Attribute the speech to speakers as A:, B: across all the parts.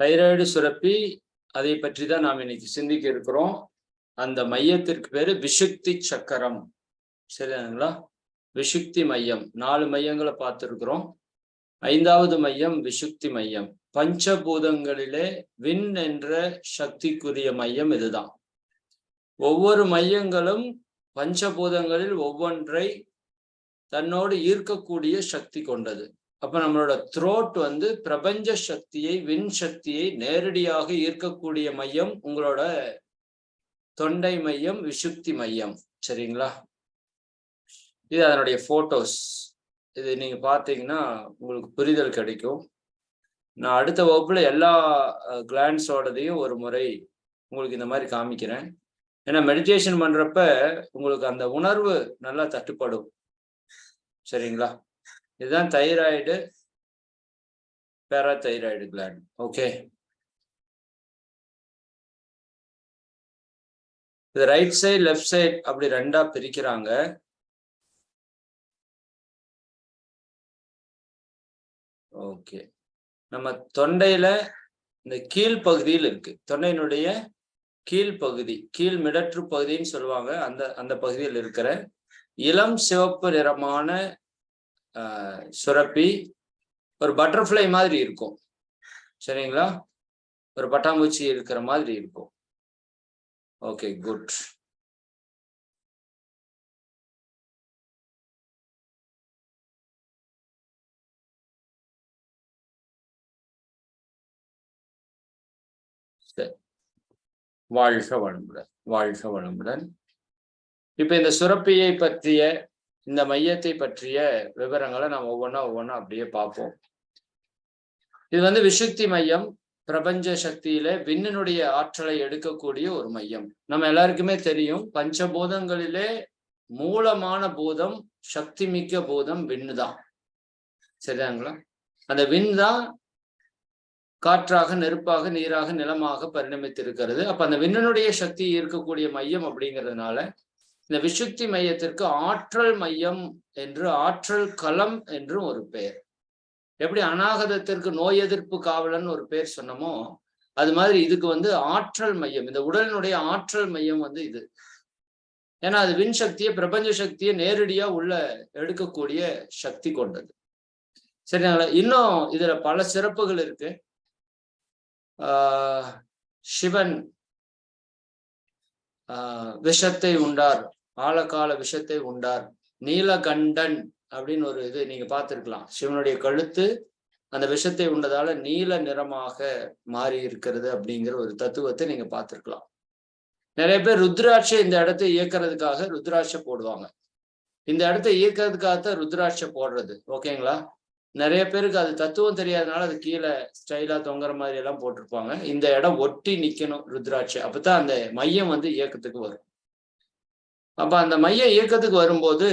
A: Thyroid சுரப்பி, அதை பற்றி தான் நாம் இன்னைக்கு சிந்திக்க இருக்கிறோம். அந்த மையத்திற்கு பேரு விஷுக்தி சக்கரம். சரிங்களா? விஷுக்தி மையம். 4 மையங்களை பார்த்திருக்கிறோம். 5வது மையம் விஷுக்தி மையம். பஞ்சபூதங்களிலே விண் என்ற சக்திக்குரிய மையம் இதுதான். ஒவ்வொரு மையங்களும் பஞ்சபூதங்களில் ஒவ்வொன்றை தன்னோடு ஈர்க்கக்கூடிய சக்தி கொண்டது. அப்ப நம்மளோட த்ரோட் பிரபஞ்ச சக்தியை, விண் சக்தியை நேரடியாக ஈர்க்கக்கூடிய மையம் உங்களோட தொண்டை மையம், விஷுக்தி மையம். சரிங்களா? இது அதனுடைய போட்டோஸ். இது நீங்க பார்த்தீங்கன்னா உங்களுக்கு புரிதல் கிடைக்கும். நான் அடுத்த வகுப்புல எல்லா கிளான்ஸோடதையும் ஒரு முறை உங்களுக்கு இந்த மாதிரி காமிக்கிறேன். ஏன்னா மெடிடேஷன் பண்றப்ப உங்களுக்கு அந்த உணர்வு நல்லா தட்டுப்படும். சரிங்களா? இதுதான் தைராய்டு, பேராதைராய்டு கிளாண்ட். ஓகே, இது ரைட் சைடு லெஃப்ட் சைடு அப்படி 2ஆ பிரிக்கிறாங்க. ஓகே, நம்ம தொண்டையில இந்த கீழ் பகுதியில் இருக்கு. தொண்டையினுடைய கீழ்ப்பகுதி, கீழ் மிடற்று பகுதின்னு சொல்லுவாங்க. அந்த பகுதியில் இருக்கிற இளம் சிவப்பு நிறமான சுரப்பி ஒரு பட்டர்ஃப்ளை மாதிரி இருக்கும். சரிங்களா? ஒரு பட்டாம்பூச்சி இருக்கிற மாதிரி இருக்கும். Okay, good. வாழ்க வளமுடன், வாழ்க வளமுடன். இப்ப இந்த சுரப்பியை பற்றிய, இந்த மையத்தை பற்றிய விவரங்களை நாம் ஒவ்வொன்றா அப்படியே பார்ப்போம். இது விஷுக்தி மையம். பிரபஞ்ச சக்தியில விண்ணினுடைய ஆற்றலை எடுக்கக்கூடிய ஒரு மையம். நம்ம எல்லாருக்குமே தெரியும், பஞ்சபூதங்களிலே மூலமான பூதம், சக்தி மிக்க பூதம் விண்ணு தான். சரிதாங்களா? அந்த விண் தான் காற்றாக, நெருப்பாக, நீராக, நிலமாக பரிணமித்திருக்கிறது. அப்ப அந்த விண்ணனுடைய சக்தி இருக்கக்கூடிய மையம் அப்படிங்கிறதுனால இந்த விஷுக்தி மையத்திற்கு ஆற்றல் மையம் என்று, ஆற்றல் களம் என்று ஒரு பெயர். எப்படி அநாகதத்திற்கு நோய் எதிர்ப்பு காவலன் ஒரு பெயர் சொன்னமோ, அது மாதிரி இதுக்கு ஆற்றல் மையம், இந்த உடலினுடைய ஆற்றல் மையம் இது. ஏன்னா அது விண் சக்தியை, பிரபஞ்ச சக்தியை நேரடியா உள்ள எடுக்கக்கூடிய சக்தி கொண்டது. சரிங்களா? இன்னும் இதுல பல சிறப்புகள் இருக்கு. சிவன் விஷத்தை உண்டார், ஆழகால விஷத்தை உண்டார். நீலகண்டன் அப்படின்னு ஒரு இது நீங்க பார்த்திருக்கலாம். சிவனுடைய கழுத்து அந்த விஷத்தை உண்டதால நீல நிறமாக மாறி இருக்கிறது அப்படிங்கிற ஒரு தத்துவத்தை நீங்க பார்த்திருக்கலாம். நிறைய பேர் ருத்ராட்சை இந்த இடத்தை இயக்கிறதுக்காக ருத்ராட்சை போடுவாங்க. இந்த இடத்தை இயக்கிறதுக்காகத்தான் ருத்ராட்சை போடுறது. ஓகேங்களா? நிறைய பேருக்கு அது தத்துவம் தெரியாதனால அது கீழே ஸ்டைலா தொங்குற மாதிரி எல்லாம் போட்டிருப்பாங்க. இந்த இடம் ஒட்டி நிக்கணும் ருத்ராட்சை. அப்பதான் அந்த மையம் இயக்கத்துக்கு வரும். அப்ப அந்த மையம் இயக்கத்துக்கு வரும்போது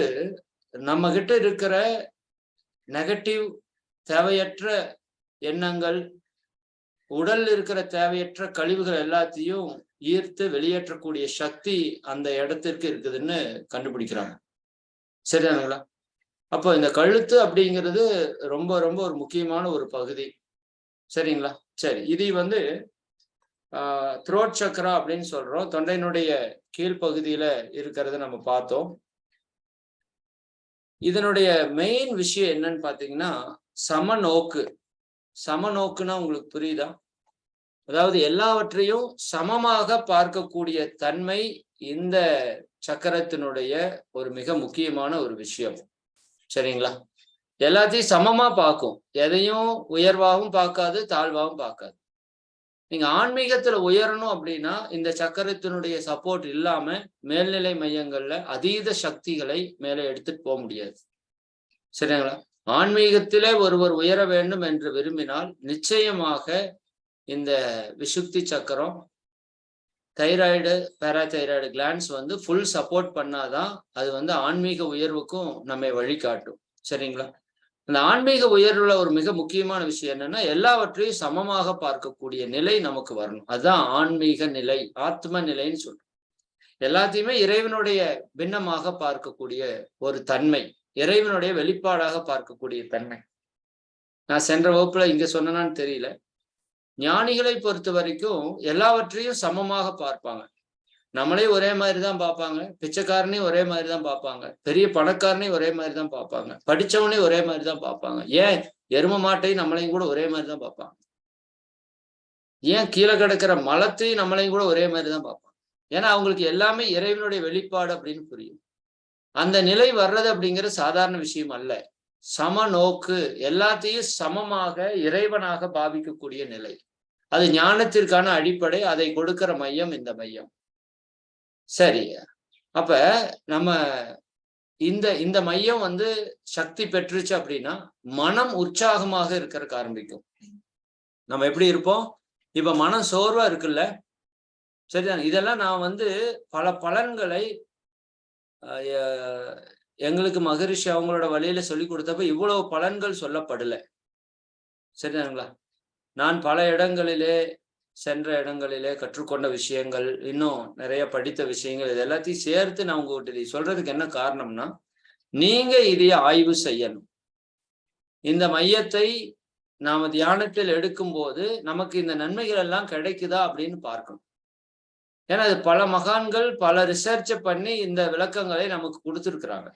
A: நம்ம கிட்ட இருக்கிற நெகட்டிவ், தேவையற்ற எண்ணங்கள், உடல் இருக்கிற தேவையற்ற கழிவுகள் எல்லாத்தையும் ஈர்த்து வெளியேற்றக்கூடிய சக்தி அந்த இடத்திற்கு இருக்குதுன்னு கண்டுபிடிக்கிறாங்க. சரிதானுங்களா? அப்போ இந்த கழுத்து அப்படிங்கிறது ரொம்ப ரொம்ப ஒரு முக்கியமான ஒரு பகுதி. சரிங்களா? சரி, இது த்ரோட் சக்கரா அப்படின்னு சொல்றோம். தொண்டையினுடைய கீழ்ப்பகுதியில இருக்கிறத நம்ம பார்த்தோம். இதனுடைய மெயின் விஷயம் என்னன்னு பாத்தீங்கன்னா சமநோக்கு. சமநோக்குன்னா உங்களுக்கு புரியுதா? அதாவது எல்லாவற்றையும் சமமாக பார்க்கக்கூடிய தன்மை இந்த சக்கரத்தினுடைய ஒரு மிக முக்கியமான ஒரு விஷயம். சரிங்களா? எல்லாத்தையும் சமமா பார்க்கும். எதையும் உயர்வாகவும் பார்க்காது, தாழ்வாகவும் பார்க்காது. நீங்க ஆன்மீகத்துல உயரணும் அப்படின்னா இந்த சக்கரத்தினுடைய சப்போர்ட் இல்லாம மேல்நிலை மையங்கள்ல அதீத சக்திகளை மேலே எடுத்துட்டு போக முடியாது. சரிங்களா? ஆன்மீகத்திலே ஒருவர் உயர வேண்டும் என்று விரும்பினால் நிச்சயமாக இந்த விஷுக்தி சக்கரம், thyroid, parathyroid glands full support பண்ணாதான் அது ஆன்மீக உயர்வுக்கும் நம்மை வழிகாட்டும். சரிங்களா? இந்த ஆன்மீக உயர்வுல ஒரு மிக முக்கியமான விஷயம் என்னன்னா எல்லாவற்றையும் சமமாக பார்க்கக்கூடிய நிலை நமக்கு வரணும். அதுதான் ஆன்மீக நிலை, ஆத்ம நிலைன்னு சொல்றோம். எல்லாத்தையுமே இறைவனுடைய பின்னமாக பார்க்கக்கூடிய ஒரு தன்மை, இறைவனுடைய வெளிப்பாடாக பார்க்கக்கூடிய தன்மை. நான் சென்ற வகுப்புல இங்க சொன்னான்னு தெரியல. ஞானிகளை பொறுத்த வரைக்கும் எல்லாவற்றையும் சமமாக பார்ப்பாங்க. நம்மளே ஒரே மாதிரி தான் பார்ப்பாங்க, பிச்சைக்காரனையும் ஒரே மாதிரி தான் பார்ப்பாங்க, பெரிய பணக்காரனையும் ஒரே மாதிரி தான் பார்ப்பாங்க, படிச்சவனையும் ஒரே மாதிரி தான் பார்ப்பாங்க. ஏன் எரும மாட்டையும் நம்மளையும் கூட ஒரே மாதிரி தான் பார்ப்பாங்க. ஏன் கீழே கிடக்கிற மலத்தையும் நம்மளையும் கூட ஒரே மாதிரி தான் பார்ப்பாங்க. ஏன்னா அவங்களுக்கு எல்லாமே இறைவனுடைய வெளிப்பாடு அப்படின்னு புரியும். அந்த நிலை வர்றது அப்படிங்கிறது சாதாரண விஷயம் அல்ல. சம நோக்கு, எல்லாத்தையும் சமமாக இறைவனாக பாவிக்கக்கூடிய நிலை. அது ஞானத்திற்கான அடிப்படை. அதை கொடுக்கிற மையம் இந்த மையம். சரி, அப்ப நம்ம இந்த இந்த மையம் சக்தி பெற்றுச்சு அப்படின்னா மனம் உற்சாகமாக இருக்கிறதுக்கு ஆரம்பிக்கும். நம்ம எப்படி இருப்போம்? இப்ப மனம் சோர்வா இருக்குல்ல, சரிதான். இதெல்லாம் நான் பல பலன்களை எங்களுக்கு மகரிஷி அவங்களோட வழியில சொல்லி கொடுத்தப்ப இவ்வளவு பலன்கள் சொல்லப்படல, சரிதானுங்களா? நான் பல இடங்களிலே சென்ற இடங்களிலே கற்றுக்கொண்ட விஷயங்கள், இன்னும் நிறைய படித்த விஷயங்கள், இது எல்லாத்தையும் சேர்த்து நான் உங்ககிட்ட இதை சொல்றதுக்கு என்ன காரணம்னா, நீங்க இதைய ஆய்வு செய்யணும். இந்த மையத்தை நாம தியானத்தில் எடுக்கும் போது நமக்கு இந்த நன்மைகள் எல்லாம் கிடைக்குதா அப்படின்னு பார்க்கணும். ஏன்னா அது பல மகான்கள் பல ரிசர்ச்சை பண்ணி இந்த விளக்கங்களை நமக்கு கொடுத்துருக்குறாங்க.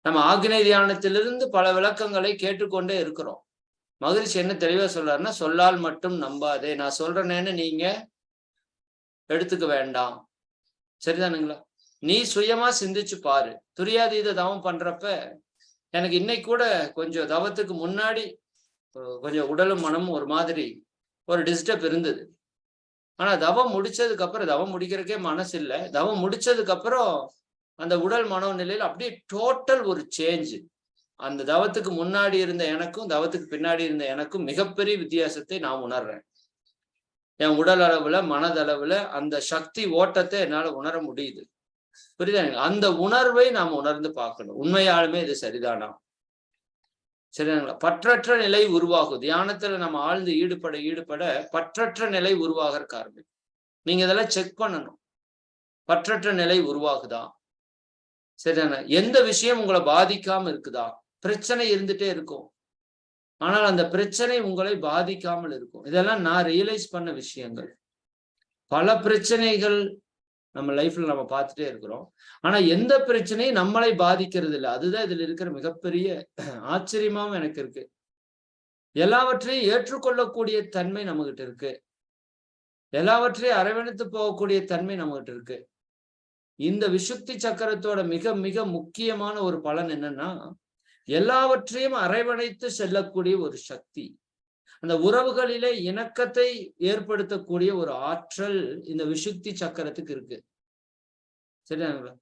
A: நம்ம ஆக்னை தியானத்திலிருந்து பல விளக்கங்களை கேட்டுக்கொண்டே இருக்கிறோம். மகிழ்ச்சி என்ன தெளிவா சொல்றாருன்னா, சொல்லால் மட்டும் நம்பாதே, நான் சொல்றேன்னு நீங்க எடுத்துக்க வேண்டாம், சரிதானுங்களா? நீ சுயமா சிந்திச்சு பாரு. துரியாதீத தவம் பண்றப்ப எனக்கு இன்னைக்கு கூட கொஞ்சம் தவத்துக்கு முன்னாடி கொஞ்சம் உடலும் மனமும் ஒரு மாதிரி ஒரு டிஸ்டர்ப் இருந்தது. ஆனா தவம் முடிச்சதுக்கு அப்புறம், தவம் முடிக்கிறதுக்கே மனசு இல்லை, தவம் முடிச்சதுக்கு அப்புறம் அந்த உடல் மனோநிலையில் அப்படியே டோட்டல் ஒரு சேஞ்சு. அந்த தவத்துக்கு முன்னாடி இருந்த எனக்கும் தவத்துக்கு பின்னாடி இருந்த எனக்கும் மிகப்பெரிய வித்தியாசத்தை நான் உணர்றேன். என் உடல் அளவுல மனதளவுல அந்த சக்தி ஓட்டத்தை என்னால உணர முடியுது. புரியுதா? அந்த உணர்வை நாம் உணர்ந்து பார்க்கணும். உண்மையாலுமே இது சரிதானா? சரிதானுங்களா? பற்றற்ற நிலை உருவாகும். தியானத்துல நம்ம ஆழ்ந்து ஈடுபட பற்றற்ற நிலை உருவாகிறதுக்கு ஆரம்பிக்கும். நீங்க இதெல்லாம் செக் பண்ணணும். பற்றற்ற நிலை உருவாகுதா? சரிதானே? எந்த விஷயம் உங்களை பாதிக்காம இருக்குதா? பிரச்சனை இருந்துட்டே இருக்கும், ஆனால் அந்த பிரச்சனை உங்களை பாதிக்காமல் இருக்கும். இதெல்லாம் நான் ரியலைஸ் பண்ண விஷயங்கள். பல பிரச்சனைகள் நம்ம லைஃப்ல நம்ம பார்த்துட்டே இருக்கிறோம், ஆனா எந்த பிரச்சனையும் நம்மளை பாதிக்கிறது இல்லை. அதுதான் இதுல இருக்கிற மிகப்பெரிய ஆச்சரியமாவும் எனக்கு இருக்கு. எல்லாவற்றையும் ஏற்றுக்கொள்ளக்கூடிய தன்மை நம்மகிட்ட இருக்கு. எல்லாவற்றையும் அரவணைத்து போகக்கூடிய தன்மை நம்மகிட்ட இருக்கு. இந்த விசுத்தி சக்கரத்தோட மிக மிக முக்கியமான ஒரு பலன் என்னன்னா, எல்லாவற்றையும் அரவணைத்து செல்லக்கூடிய ஒரு சக்தி. அந்த உறவுகளிலே இணக்கத்தை ஏற்படுத்தக்கூடிய ஒரு ஆற்றல் இந்த விசுத்தி சக்கரத்துக்கு இருக்கு. சரியாங்களா?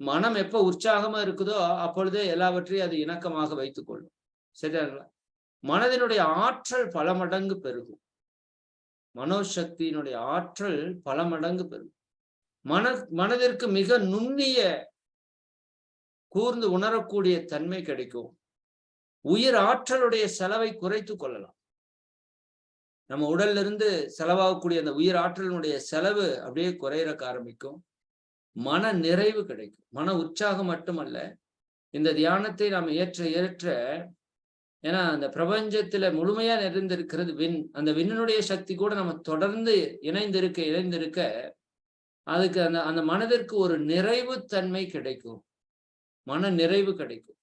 A: மனம் எப்ப உற்சாகமா இருக்குதோ அப்பொழுதே எல்லாவற்றையும் அது இணக்கமாக வைத்துக் கொள்ளும். சரியாங்களா? மனதினுடைய ஆற்றல் பல மடங்கு பெருகும். மனோசக்தியினுடைய ஆற்றல் பல மடங்கு பெருகும். மனதிற்கு மிக நுண்ணிய கூர்ந்து உணரக்கூடிய தன்மை கிடைக்கும். உயிர் ஆற்றலுடைய செலவை குறைத்து கொள்ளலாம். நம்ம உடல்ல இருந்து செலவாகக்கூடிய அந்த உயிர் ஆற்றலினுடைய செலவு அப்படியே குறையறக்க ஆரம்பிக்கும். மன நிறைவு கிடைக்கும். மன உற்சாகம் மட்டுமல்ல, இந்த தியானத்தை நாம் ஏற்ற ஏன்னா அந்த பிரபஞ்சத்துல முழுமையா நிறைந்திருக்கிறது விண். அந்த விண்ணினுடைய சக்தி கூட நம்ம தொடர்ந்து இணைந்திருக்க அதுக்கு அந்த மனதிற்கு ஒரு நிறைவு தன்மை கிடைக்கும். மன நிறைவு கிடைக்கும்.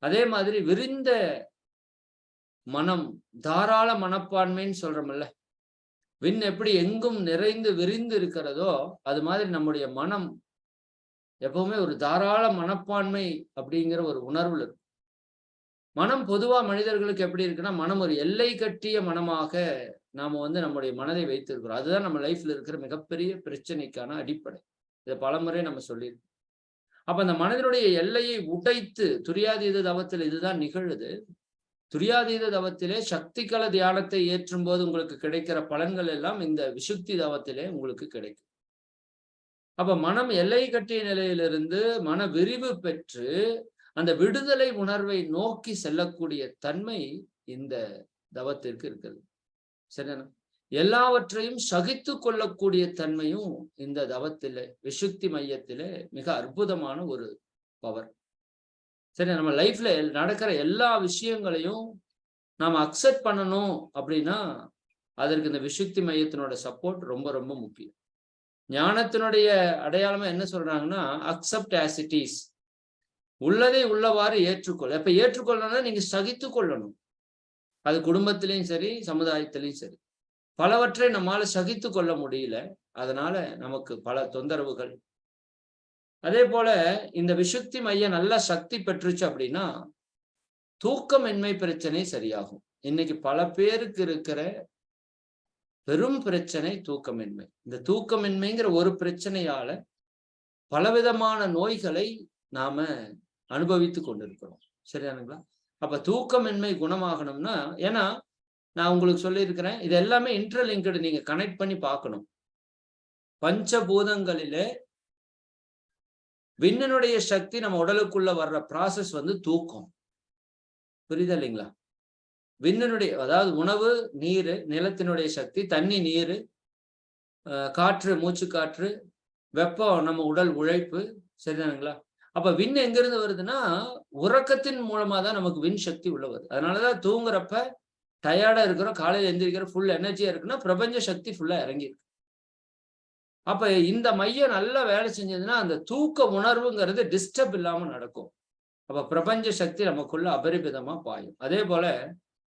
A: அதே மாதிரி விரிந்த மனம், தாராள மனப்பான்மைன்னு சொல்றோம்ல, விண் எப்படி எங்கும் நிறைந்து விரிந்து இருக்கிறதோ அது மாதிரி நம்முடைய மனம் எப்பவுமே ஒரு தாராள மனப்பான்மை அப்படிங்கிற ஒரு உணர்வுல இருக்கும். மனம் பொதுவா மனிதர்களுக்கு எப்படி இருக்குன்னா, மனம் ஒரு எல்லை கட்டிய மனமாக நாம நம்முடைய மனதை வைத்திருக்கிறோம். அதுதான் நம்ம லைஃப்ல இருக்கிற மிகப்பெரிய பிரச்சனைக்கான அடிப்படை. இதை பலமுறை நம்ம சொல்லியிருக்கோம். அப்ப அந்த மனதினுடைய எல்லையை உடைத்து, துரியாதீத தவத்தில் இதுதான் நிகழுது. துரியாதீத தவத்திலே சக்திகள தியானத்தை ஏற்றும் போது உங்களுக்கு கிடைக்கிற பலன்கள் எல்லாம் இந்த விசுத்தி தவத்திலே உங்களுக்கு கிடைக்கும். அப்ப மனம் எல்லை கட்டிய நிலையிலிருந்து மன விரிவு பெற்று அந்த விடுதலை உணர்வை நோக்கி செல்லக்கூடிய தன்மை இந்த தவத்திற்கு இருக்கிறது. சரியா? எல்லாவற்றையும் சகித்து கொள்ளக்கூடிய தன்மையும் இந்த தவத்திலே, விசுத்தி மையத்திலே மிக அற்புதமான ஒரு பவர். சரி, நம்ம லைஃப்ல நடக்கிற எல்லா விஷயங்களையும் நாம அக்செப்ட் பண்ணணும் அப்படின்னா அதற்கு இந்த விசுக்தி மையத்தினோட சப்போர்ட் ரொம்ப ரொம்ப முக்கியம். ஞானத்தினுடைய அடையாளமா என்ன சொல்றாங்கன்னா, அக்செப்ட் ஆஸ் இட் இஸ். உள்ளதை உள்ளவாறு ஏற்றுக்கொள். அப்ப ஏற்றுக்கொள்ளணும்னா நீங்க சகித்து கொள்ளணும். அது குடும்பத்திலையும் சரி, சமுதாயத்திலையும் சரி. பலவற்றை நம்மால சகித்து கொள்ள முடியல. அதனால நமக்கு பல தொந்தரவுகள். அதே போல இந்த விசுக்தி மையம் நல்லா சக்தி பெற்றுச்சு அப்படின்னா, தூக்கமின்மை பிரச்சனை சரியாகும். இன்னைக்கு பல பேருக்கு இருக்கிற பெரும் பிரச்சனை தூக்கமின்மை. இந்த தூக்கமின்மைங்கிற ஒரு பிரச்சனையால பலவிதமான நோய்களை நாம அனுபவித்துக் கொண்டிருக்கிறோம். சரியானுங்களா? அப்ப தூக்கமின்மை குணமாகணும்னா, ஏன்னா நான் உங்களுக்கு சொல்லியிருக்கிறேன், இது எல்லாமே இன்டர்லிங்க்டு, நீங்க கனெக்ட் பண்ணி பார்க்கணும். பஞ்சபூதங்களிலே விண்ணினுடைய சக்தி நம்ம உடலுக்குள்ள வர்ற ப்ராசஸ் வந்து தூக்கம். புரியுதா இல்லைங்களா? விண்ணினுடைய, அதாவது உணவு, நீரு, நிலத்தினுடைய சக்தி, தண்ணி, நீரு, காற்று, மூச்சு காற்று, வெப்பம், நம்ம உடல் உழைப்பு. சரிதானுங்களா? அப்ப விண் எங்கிருந்து வருதுன்னா, உறக்கத்தின் மூலமா தான் நமக்கு விண் சக்தி உள்ள வருது. அதனாலதான் தூங்குறப்ப டயர்டா இருக்கிறோம், காலையில எந்திரிக்கிற ஃபுல் எனர்ஜியா இருக்குன்னா பிரபஞ்ச சக்தி ஃபுல்லா இறங்கிருக்கு. அப்ப இந்த மையம் நல்லா வேலை செஞ்சதுன்னா அந்த தூக்க உணர்வுங்கிறது டிஸ்டர்ப் இல்லாம நடக்கும். அப்ப பிரபஞ்ச சக்தி நமக்குள்ள அபரிமிதமா பாயும். அதே போல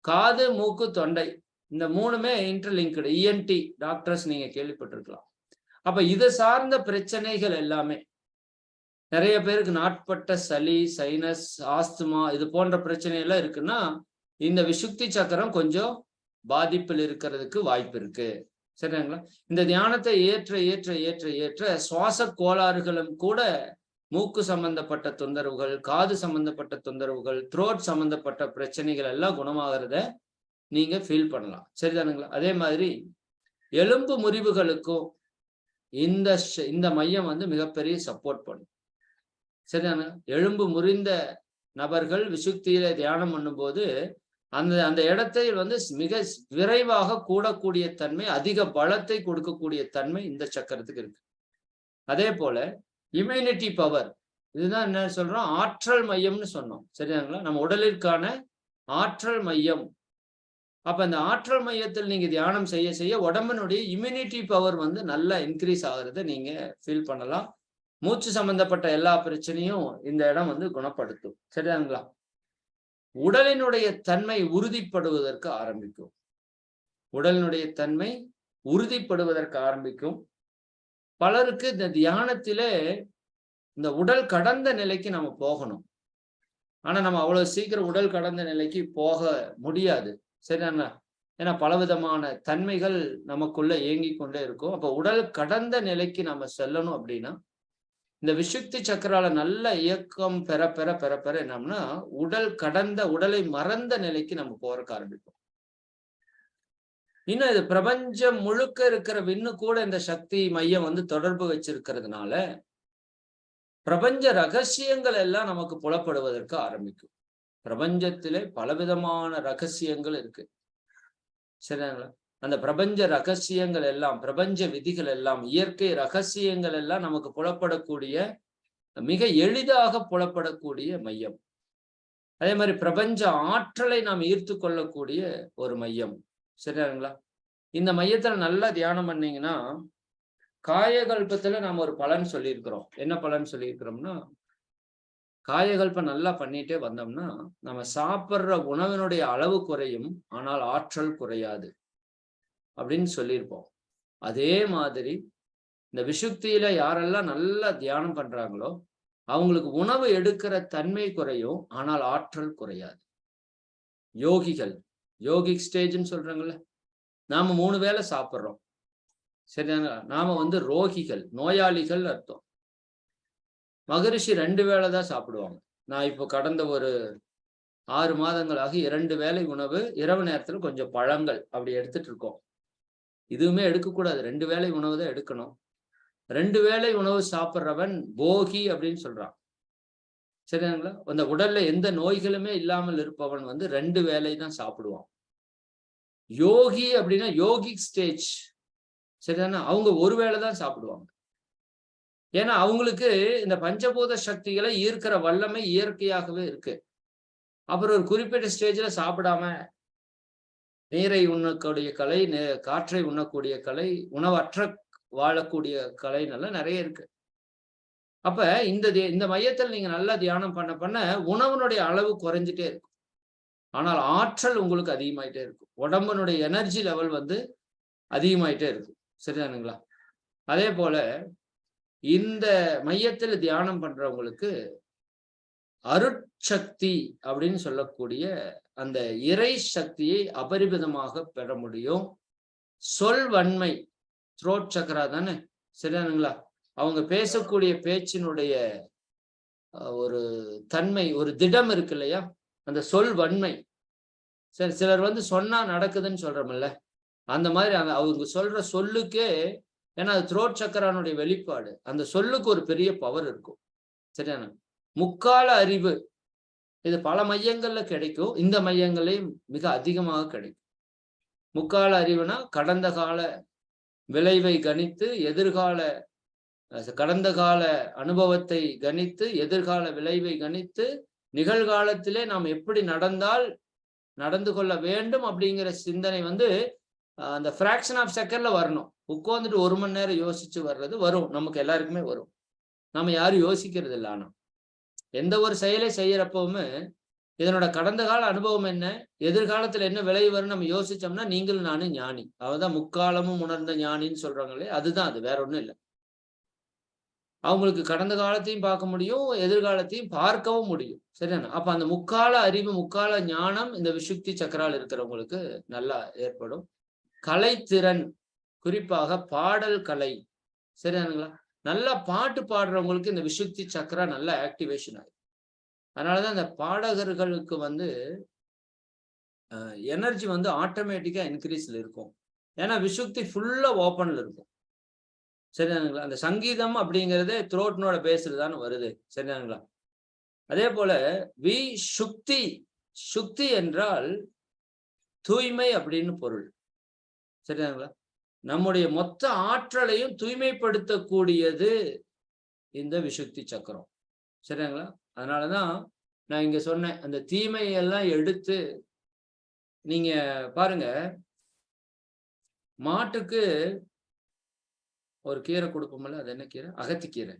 A: காது, மூக்கு, தொண்டை, இந்த மூணுமே இன்டர்லிங்க்டு. இஎன்டி டாக்டர்ஸ் நீங்க கேள்விப்பட்டிருக்கலாம். அப்ப இதை சார்ந்த பிரச்சனைகள் எல்லாமே, நிறைய பேருக்கு நாட்பட்ட சளி, சைனஸ், ஆஸ்துமா, இது போன்ற பிரச்சனை எல்லாம் இருக்குன்னா இந்த விசுக்தி சக்கரம் கொஞ்சம் பாதிப்பில் இருக்கிறதுக்கு வாய்ப்பு இருக்கு. சரிங்களா? இந்த தியானத்தை ஏற்ற ஏற்ற ஏற்ற ஏற்ற சுவாச கோளாறுகளும் கூட, மூக்கு சம்பந்தப்பட்ட தொந்தரவுகள், காது சம்பந்தப்பட்ட தொந்தரவுகள், த்ரோட் சம்பந்தப்பட்ட பிரச்சனைகள் எல்லாம் குணமாகிறத நீங்க ஃபீல் பண்ணலாம். சரிதானுங்களா? அதே மாதிரி எலும்பு முறிவுகளுக்கும் இந்த மையம் வந்து மிகப்பெரிய சப்போர்ட் பண்ணும். சரிதானு? எலும்பு முறிந்த நபர்கள் விசுக்தியில தியானம் பண்ணும்போது அந்த இடத்தை வந்து மிக விரைவாக கூடக்கூடிய தன்மை, அதிக பலத்தை கொடுக்கக்கூடிய தன்மை இந்த சக்கரத்துக்கு இருக்கு. அதே போல இம்யூனிட்டி பவர், இதுதான் என்ன சொல்றோம், ஆற்றல் மையம்னு சொன்னோம். சரியாங்களா? நம்ம உடலிற்கான ஆற்றல் மையம். அப்ப அந்த ஆற்றல் மையத்தில் நீங்க தியானம் செய்ய செய்ய உடம்பினுடைய இம்யூனிட்டி பவர் வந்து நல்லா இன்க்ரீஸ் ஆகுறத நீங்க ஃபீல் பண்ணலாம். மூச்சு சம்பந்தப்பட்ட எல்லா பிரச்சனையும் இந்த இடம் வந்து குணப்படுத்தும். சரியாங்களா? உடலினுடைய தன்மை உறுதிப்படுவதற்கு ஆரம்பிக்கும். உடலினுடைய தன்மை உறுதிப்படுவதற்கு ஆரம்பிக்கும். பலருக்கு இந்த தியானத்திலே இந்த உடல் கடந்த நிலைக்கு நம்ம போகணும். ஆனா நம்ம அவ்வளவு சீக்கிரம் உடல் கடந்த நிலைக்கு போக முடியாது. சரிதானா? ஏன்னா பலவிதமான தன்மைகள் நமக்குள்ள இயங்கி கொண்டே இருக்கும். அப்ப உடல் கடந்த நிலைக்கு நம்ம செல்லணும் அப்படின்னா, இந்த விசுக்தி சக்கரால நல்ல இயக்கம் பெற பெற பெற பெற என்னம்னா, உடலை மறந்த நிலைக்கு நம்ம போறக்க ஆரம்பிப்போம். இன்னும் இது பிரபஞ்சம் முழுக்க இருக்கிற விண்ணு கூட இந்த சக்தி மையம் வந்து தொடர்பு வச்சிருக்கிறதுனால பிரபஞ்ச ரகசியங்கள் எல்லாம் நமக்கு புலப்படுவதற்கு ஆரம்பிக்கும். பிரபஞ்சத்திலே பலவிதமான ரகசியங்கள் இருக்கு. சரிங்களா? அந்த பிரபஞ்ச ரகசியங்கள் எல்லாம், பிரபஞ்ச விதிகள் எல்லாம், இயற்கை ரகசியங்கள் எல்லாம் நமக்கு புலப்படக்கூடிய, மிக எளிதாக புலப்படக்கூடிய மையம். அதே மாதிரி பிரபஞ்ச ஆற்றலை நாம் ஈர்த்து கொள்ளக்கூடிய ஒரு மையம். சரிங்களா? இந்த மையத்துல நல்லா தியானம் பண்ணீங்கன்னா, காயகல்பத்துல நாம ஒரு பலன் சொல்லியிருக்கிறோம். என்ன பலன் சொல்லியிருக்கிறோம்னா, காயகல்பம் நல்லா பண்ணிட்டே வந்தோம்னா நம்ம சாப்பிட்ற உணவினுடைய அளவு குறையும், ஆனால் ஆற்றல் குறையாது அப்படின்னு சொல்லியிருப்போம். அதே மாதிரி இந்த விசுக்தியில யாரெல்லாம் நல்லா தியானம் பண்றாங்களோ அவங்களுக்கு உணவு எடுக்கிற தன்மை குறையும், ஆனால் ஆற்றல் குறையாது. யோகிகள், யோகிக் ஸ்டேஜ்ன்னு சொல்றாங்கல்ல, நாம 3 வேளை சாப்பிட்றோம். சரிதாங்க? நாம வந்து ரோகிகள், நோயாளிகள் அர்த்தம். மகரிஷி 2 வேளை தான் சாப்பிடுவாங்க. நான் இப்போ கடந்த ஒரு 6 மாதங்களாக 2 வேளை உணவு, இரவு நேரத்துல கொஞ்சம் பழங்கள் அப்படி எடுத்துட்டு இருக்கோம். இதுவுமே எடுக்கக்கூடாது, 2 வேளை உணவு தான் எடுக்கணும். 2 வேளை உணவு சாப்பிட்றவன் போகி அப்படின்னு சொல்றான். சரிங்களா? அந்த உடல்ல எந்த நோய்களுமே இல்லாமல் இருப்பவன் வந்து 2 வேளை தான் சாப்பிடுவான். யோகி அப்படின்னா யோகிக் ஸ்டேஜ். சரிதானா? அவங்க 1 வேளை தான் சாப்பிடுவாங்க. ஏன்னா அவங்களுக்கு இந்த பஞ்சபூத சக்திகளை ஈர்க்கிற வல்லமை இயற்கையாகவே இருக்கு. அப்புறம் ஒரு குறிப்பிட்ட ஸ்டேஜ்ல சாப்பிடாம நீரை உண்ணக்கூடிய கலை, காற்றை உண்ணக்கூடிய கலை, உணவற்ற வாழக்கூடிய கலைன்னெல்லாம் நிறைய இருக்கு. அப்ப இந்த மையத்தில் நீங்க நல்லா தியானம் பண்ண பண்ண உணவுனுடைய அளவு குறைஞ்சிட்டே இருக்கும். ஆனால் ஆற்றல் உங்களுக்கு அதிகமாயிட்டே இருக்கும். உடம்புனுடைய எனர்ஜி லெவல் வந்து அதிகமாயிட்டே இருக்கும். சரிதானுங்களா? அதே போல இந்த மையத்தில் தியானம் பண்றவங்களுக்கு அருட்சக்தி அப்படின்னு சொல்லக்கூடிய அந்த இறை சக்தியை அபரிமிதமாக பெற முடியும். சொல்வன்மை, த்ரோட் சக்கரா தானே, சரிதானுங்களா? அவங்க பேசக்கூடிய பேச்சினுடைய ஒரு தன்மை, ஒரு திடம் இருக்கு இல்லையா, அந்த சொல்வன்மை. சரி, சிலர் வந்து சொன்னா நடக்குதுன்னு சொல்றோம்ல, அந்த மாதிரி அவங்க சொல்ற சொல்லுக்கே, ஏன்னா அது த்ரோட் சக்கரானுடைய வெளிப்பாடு, அந்த சொல்லுக்கு ஒரு பெரிய பவர் இருக்கும். சரியான முக்கால அறிவு இது பல மையங்கள்ல கிடைக்கும். இந்த மையங்களையும் மிக அதிகமாக கிடைக்கும். முக்கால அறிவுனா கடந்த கால விளைவை கணித்து எதிர்கால, கடந்த கால அனுபவத்தை கணித்து எதிர்கால விளைவை கணித்து நிகழ்காலத்திலே நாம் எப்படி நடந்து கொள்ள வேண்டும் அப்படிங்கிற சிந்தனை வந்து அந்த ஃபிராக்ஷன் ஆஃப் செகண்ட்ல வரணும். உட்காந்துட்டு 1 மணி நேரம் யோசிச்சு வர்றது வரும், நமக்கு எல்லாருக்குமே வரும். நம்ம யாரும் யோசிக்கிறது இல்லை. ஆனா எந்த ஒரு செயலை செய்யறப்பவுமே இதனோட கடந்த கால அனுபவம் என்ன, எதிர்காலத்துல என்ன விளைவு வரும் நம்ம யோசிச்சோம்னா நீங்கள் நானும் ஞானி. அவதான் முக்காலமும் உணர்ந்த ஞானின்னு சொல்றாங்களே, அதுதான் அது, வேற ஒண்ணும் இல்லை. அவங்களுக்கு கடந்த காலத்தையும் பார்க்க முடியும், எதிர்காலத்தையும் பார்க்கவும் முடியும். சரியான அப்ப அந்த முக்கால அறிவு, முக்கால ஞானம் இந்த விசுக்தி சக்கரால் இருக்கிறவங்களுக்கு நல்லா ஏற்படும். கலைத்திறன், குறிப்பாக பாடல் கலை, சரியானுங்களா? நல்லா பாட்டு பாடுறவங்களுக்கு இந்த விசுக்தி சக்கரா நல்லா ஆக்டிவேஷன் ஆகும். அதனாலதான் இந்த பாடகர்களுக்கு வந்து எனர்ஜி வந்து ஆட்டோமேட்டிக்கா இன்க்ரீஸ்ல இருக்கும். ஏன்னா விசுக்தி ஃபுல்லா ஓப்பன்ல இருக்கும். சரிதானுங்களா? அந்த சங்கீதம் அப்படிங்கிறதே த்ரோட்னோட பேசுறதுதான் வருது. சரிதானுங்களா? அதே போல சுக்தி, சுக்தி என்றால் தூய்மை அப்படின்னு பொருள். சரிதானுங்களா? நம்முடைய மொத்த ஆற்றலையும் தூய்மைப்படுத்தக்கூடியது இந்த விசுக்தி சக்கரம். சரிங்களா? அதனாலதான் நான் இங்க சொன்னேன், அந்த தீமையெல்லாம் எடுத்து நீங்க பாருங்க, மாட்டுக்கு ஒரு கீரை கொடுப்போம்ல, அது என்ன கீரை? அகத்திக்கீரை.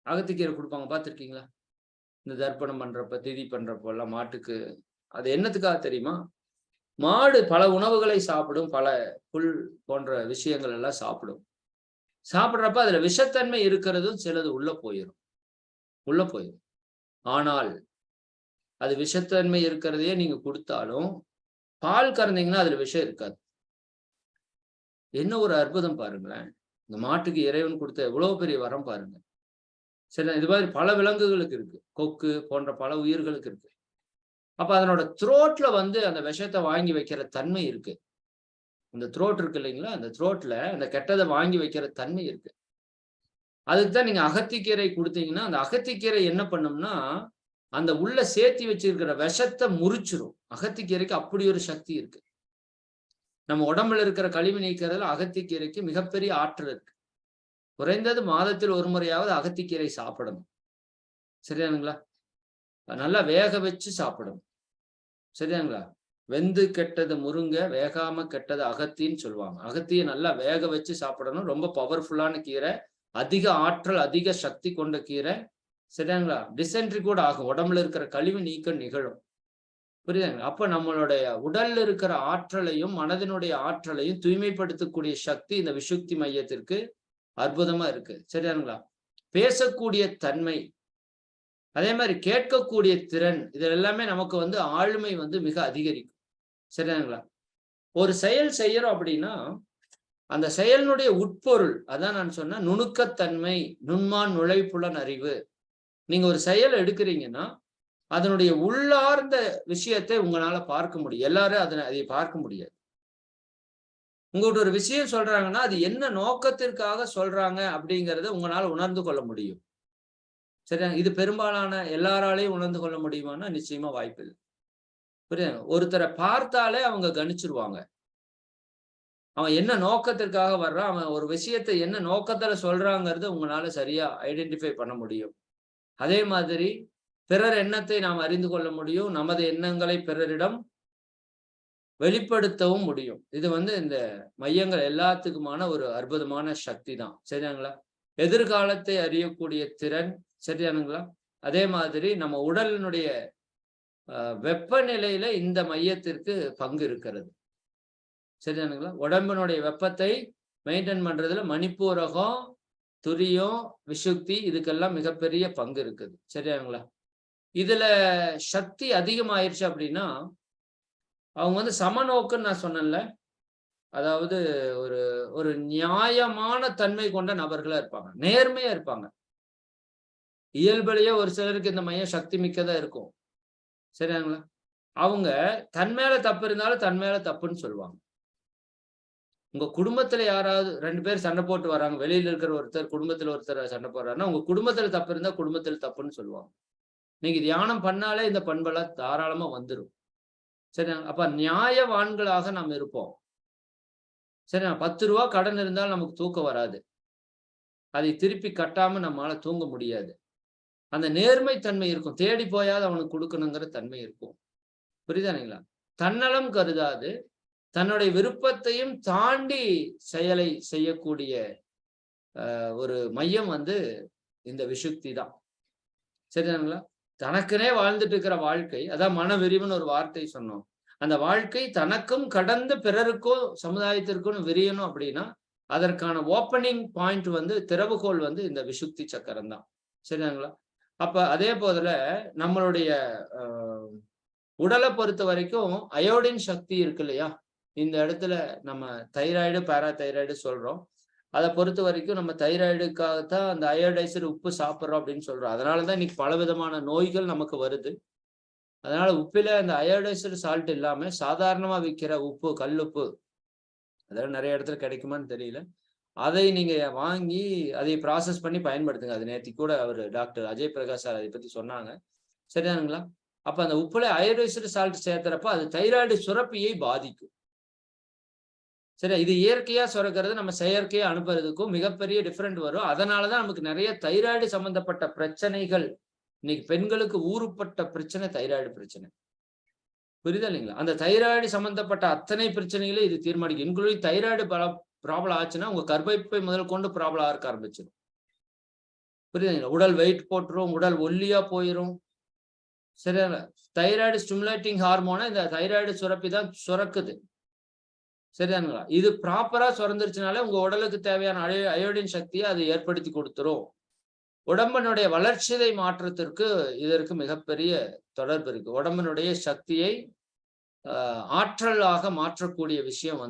A: அகத்திக்கீரை கொடுப்பாங்க, பார்த்துருக்கீங்களா? இந்த தர்ப்பணம் பண்றப்ப, திதி பண்றப்ப எல்லாம் மாட்டுக்கு அது என்னத்துக்காக தெரியுமா? மாடு பல உணவுகளை சாப்பிடும், பல புல் போன்ற விஷயங்கள் எல்லாம் சாப்பிடும். சாப்பிட்றப்ப அதுல விஷத்தன்மை இருக்கிறதும் சிலது உள்ள போயிடும். ஆனால் அது விஷத்தன்மை இருக்கிறதையே நீங்க கொடுத்தாலும் பால் கறந்தீங்கன்னா அதுல விஷம் இருக்காது. என்ன ஒரு அற்புதம் பாருங்களேன்! இந்த மாட்டுக்கு இறைவன் கொடுத்த எவ்வளவு பெரிய வரம் பாருங்க. சரி, இது மாதிரி பல விலங்குகளுக்கு இருக்கு, கொக்கு போன்ற பல உயிர்களுக்கு இருக்கு. அப்ப அதனோட த்ரோட்ல வந்து அந்த விஷத்தை வாங்கி வைக்கிற தன்மை இருக்கு. அந்த த்ரோட் இருக்கு இல்லைங்களா, அந்த த்ரோட்ல அந்த கெட்டதை வாங்கி வைக்கிற தன்மை இருக்கு. அதுக்குதான் நீங்க அகத்திக்கீரை கொடுத்தீங்கன்னா, அந்த அகத்திக்கீரை என்ன பண்ணும்னா, அந்த உள்ள சேர்த்தி வச்சிருக்கிற விஷத்தை முறிச்சிரும். அகத்திக்கீரைக்கு அப்படி ஒரு சக்தி இருக்கு. நம்ம உடம்புல இருக்கிற கழிவு நீக்கிறதுல அகத்திக்கீரைக்கு மிகப்பெரிய ஆற்றல் இருக்கு. குறைந்தது மாதத்தில் ஒரு முறையாவது அகத்திக்கீரை சாப்பிடணும். சரியானுங்களா? நல்லா வேக வச்சு சாப்பிடணும். சரியாங்களா? வெந்து கெட்டது முருங்கை, வேகாம கெட்டது அகத்தின்னு சொல்லுவாங்க. அகத்தியை நல்லா வேக வச்சு சாப்பிடணும். ரொம்ப பவர்ஃபுல்லான கீரை, அதிக ஆற்றல், அதிக சக்தி கொண்ட கீரை. சரியாங்களா? டிசென்ட்ரி கூட ஆகும், உடம்புல இருக்கிற கழிவு நீக்கம் நிகழும். புரியுதுங்களா? அப்ப நம்மளுடைய உடல்ல இருக்கிற ஆற்றலையும் மனதினுடைய ஆற்றலையும் தூய்மைப்படுத்தக்கூடிய சக்தி இந்த விசுக்தி மையத்திற்கு அற்புதமா இருக்கு. சரியானுங்களா? பேசக்கூடிய தன்மை, அதே மாதிரி கேட்கக்கூடிய திறன், இது எல்லாமே நமக்கு வந்து ஆளுமை வந்து மிக அதிகரிக்கும். சரியானுங்களா? ஒரு செயல் செய்யறோம் அப்படின்னா அந்த செயலினுடைய உட்பொருள், அதான் நான் சொன்னேன், நுணுக்கத்தன்மை, நுண்மான் நுழைப்புலன் அறிவு. நீங்க ஒரு செயல் எடுக்கிறீங்கன்னா அதனுடைய உள்ளார்ந்த விஷயத்தை உங்களால பார்க்க முடியும். எல்லாரும் அதை பார்க்க முடியாது. உங்கள்கிட்ட ஒரு விஷயம் சொல்றாங்கன்னா அது என்ன நோக்கத்திற்காக சொல்றாங்க அப்படிங்கிறத உங்களால உணர்ந்து கொள்ள முடியும். சரியா? இது பெரும்பாலான எல்லாராலையும் உணர்ந்து கொள்ள முடியுமானா நிச்சயமா வாய்ப்பு இல்லை. புரியுது? ஒருத்தரை பார்த்தாலே அவங்க கணிச்சிருவாங்க. அவன் என்ன நோக்கத்திற்காக வர்றான், அவன் ஒரு விஷயத்தை என்ன நோக்கத்துல சொல்றாங்கிறத உங்களால சரியா ஐடென்டிஃபை பண்ண முடியும். அதே மாதிரி பிறர் எண்ணத்தை நாம் அறிந்து கொள்ள முடியும். நமது எண்ணங்களை பிறரிடம் வெளிப்படுத்தவும் முடியும். இது இந்த மையங்கள் எல்லாத்துக்குமான ஒரு அற்புதமான சக்தி தான். சரியாங்களா? எதிர்காலத்தை அறியக்கூடிய திறன். சரியானுங்களா? அதே மாதிரி நம்ம உடலினுடைய வெப்பநிலையில இந்த மையத்திற்கு பங்கு இருக்கிறது. சரியானுங்களா? உடம்பினுடைய வெப்பத்தை மெயின்டைன் பண்றதுல மணிப்பூரகம், துரியம், விசுக்தி இதுக்கெல்லாம் மிகப்பெரிய பங்கு இருக்குது. சரியாங்களா? இதுல சக்தி அதிகமாயிருச்சு அப்படின்னா அவங்க சமநோக்குன்னு நான் சொன்னேன்ல, அதாவது ஒரு ஒரு நியாயமான தன்மை கொண்ட நபர்களா இருப்பாங்க, நேர்மையா இருப்பாங்க. இயல்பிலேயே ஒரு சிலருக்கு இந்த மையம் சக்தி மிக்கதா இருக்கும். சரியாங்களா? அவங்க தன் மேல தப்பு இருந்தாலும் தன் மேல தப்புன்னு சொல்லுவாங்க. உங்க குடும்பத்துல யாராவது 2 பேர் சண்டை போட்டு வராங்க, வெளியில இருக்கிற ஒருத்தர் குடும்பத்துல ஒருத்தர் சண்டை போடுறாருன்னா உங்க குடும்பத்துல தப்பு இருந்தா குடும்பத்துல தப்புன்னு சொல்லுவாங்க. நீங்க தியானம் பண்ணாலே இந்த பண்பெல்லாம் தாராளமா வந்துரும். சரியா? அப்ப நியாயவான்களாக நாம் இருப்போம். சரியா? 10 ரூபா கடன் இருந்தாலும் நமக்கு தூக்கம் வராது. அதை திருப்பி கட்டாம நம்மால தூங்க முடியாது. அந்த நேர்மை தன்மை இருக்கும். தேடி போயாவது அவனுக்கு கொடுக்கணுங்கிற தன்மை இருக்கும். புரியுதானுங்களா? தன்னலம் கருதாது தன்னுடைய விருப்பத்தையும் தாண்டி செயலை செய்யக்கூடிய ஒரு மையம் இந்த விசுக்தி தான். சரிதானுங்களா? தனக்குனே வாழ்ந்துட்டு இருக்கிற வாழ்க்கை, அதான் மனவிரிவுன்னு ஒரு வார்த்தை சொன்னோம். அந்த வாழ்க்கை தனக்கும் கடந்து பிறருக்கும் சமுதாயத்திற்கும் விரியணும் அப்படின்னா அதற்கான ஓப்பனிங் பாயிண்ட் திறவுகோல் இந்த விசுக்தி சக்கரம் தான். சரிதாங்களா? அப்ப அதே போதுல நம்மளுடைய உடலை பொறுத்த வரைக்கும் அயோடின் சக்தி இருக்கு இல்லையா? இந்த இடத்துல நம்ம தைராய்டு, பாராதைராய்டு சொல்றோம். அதை பொறுத்த வரைக்கும் நம்ம தைராய்டுக்காகத்தான் அந்த அயோடைசர் உப்பு சாப்பிட்றோம் அப்படின்னு சொல்றோம். அதனாலதான் இன்னைக்கு பல விதமான நோய்கள் நமக்கு வருது. அதனால உப்பில அந்த அயோடைசர் சால்ட் இல்லாம சாதாரணமா விற்கிற உப்பு, கல்லுப்பு, அதெல்லாம் நிறைய இடத்துல கிடைக்குமான்னு தெரியல, அதை நீங்க வாங்கி அதை ப்ராசஸ் பண்ணி பயன்படுத்துங்க. அது நேற்று கூட அவர் டாக்டர் அஜய் பிரகாஷ் சார் அதை பத்தி சொன்னாங்க. சரிதானுங்களா? அப்ப அந்த உப்புல அயோடைஸ்டு சால்ட் சேர்த்துறப்ப அது தைராய்டு சுரப்பியை பாதிக்கும். சரி, இது இயற்கையா சுரக்கிறது நம்ம செயற்கையா அனுப்புறதுக்கும் மிகப்பெரிய டிஃபரெண்ட் வரும். அதனாலதான் நமக்கு நிறைய தைராய்டு சம்பந்தப்பட்ட பிரச்சனைகள். இன்னைக்கு பெண்களுக்கு ஊறுப்பட்ட பிரச்சனை தைராய்டு பிரச்சனை. புரியுதா இல்லைங்களா? அந்த தைராய்டு சம்பந்தப்பட்ட அத்தனை பிரச்சனைகளும் இது தீர்மானிக்கும். இன்க்ளூடிங் தைராய்டு ப்ராப்ளம் ஆச்சுன்னா உங்க கர்ப்பப்பை முதல் கொண்டு ப்ராப்ளம் ஆக ஆரம்பிச்சிடும். புரியுதுங்களா? உடல் வெயிட் போட்டுரும், உடல் ஒல்லியா போயிரும். சரியா? தைராய்டு ஸ்டிமுலேட்டிங் ஹார்மோனை இந்த தைராய்டு சுரப்பி தான் சுரக்குது. சரிதானுங்களா? இது ப்ராப்பரா சுரந்துருச்சுனாலே உங்க உடலுக்கு தேவையான அயோடின் சக்தியை அது ஏற்படுத்தி கொடுத்துரும். உடம்பினுடைய வளர்ச்சிதை மாற்றத்திற்கு இதற்கு மிகப்பெரிய தொடர்பு இருக்கு. உடம்பினுடைய சக்தியை ஆற்றலாக மாற்றக்கூடிய விஷயம்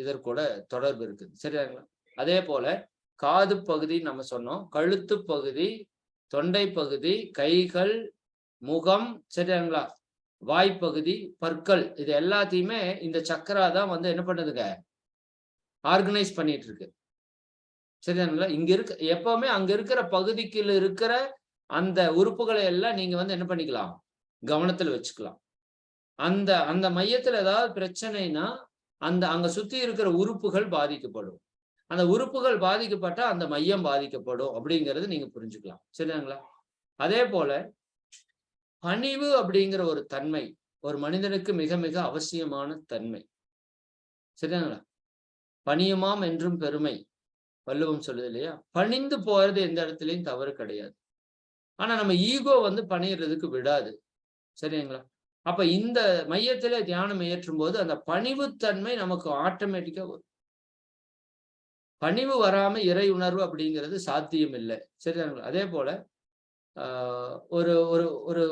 A: இதற்கூட தொடர்பு இருக்குது. சரியாங்களா? அதே போல காது பகுதி நம்ம சொன்னோம், கழுத்து பகுதி, தொண்டை பகுதி, கைகள், முகம், சரியாங்களா, வாய்ப்பகுதி, பற்கள், இது எல்லாத்தையுமே இந்த சக்கரா தான் என்ன பண்ணுதுங்க, ஆர்கனைஸ் பண்ணிட்டு இருக்கு. சரிதானுங்களா? இங்க இருக்க எப்பவுமே அங்க இருக்கிற பகுதிக்கு இருக்கிற அந்த உறுப்புகளை எல்லாம் நீங்க என்ன பண்ணிக்கலாம், கவனத்துல வச்சுக்கலாம். அந்த அந்த மையத்துல ஏதாவது பிரச்சனைனா அங்க சுத்தி இருக்கிற உறுப்புகள் பாதிக்கப்படும். அந்த உறுப்புகள் பாதிக்கப்பட்டா அந்த மையம் பாதிக்கப்படும் அப்படிங்கிறது நீங்க புரிஞ்சுக்கலாம். சரிதாங்களா? அதே போல பணிவு அப்படிங்கிற ஒரு தன்மை ஒரு மனிதனுக்கு மிக மிக அவசியமான தன்மை. சரிதாங்களா? பணியுமாம் என்றும் பெருமை, வள்ளுவம் சொல்லுது இல்லையா? பணிந்து போறது எந்த இடத்துலயும் தவறு கிடையாது. ஆனா நம்ம ஈகோ பணியறதுக்கு விடாது. சரிங்களா? அப்ப இந்த மையத்துல தியானம் ஏற்றும் போது அந்த பணிவுத்தன்மை நமக்கு ஆட்டோமேட்டிக்கா வரும். பணிவு வராம இறை உணர்வு அப்படிங்கிறது சாத்தியம் இல்லை. சரிதாங்களா? அதே போல ஒரு ஒரு ஒரு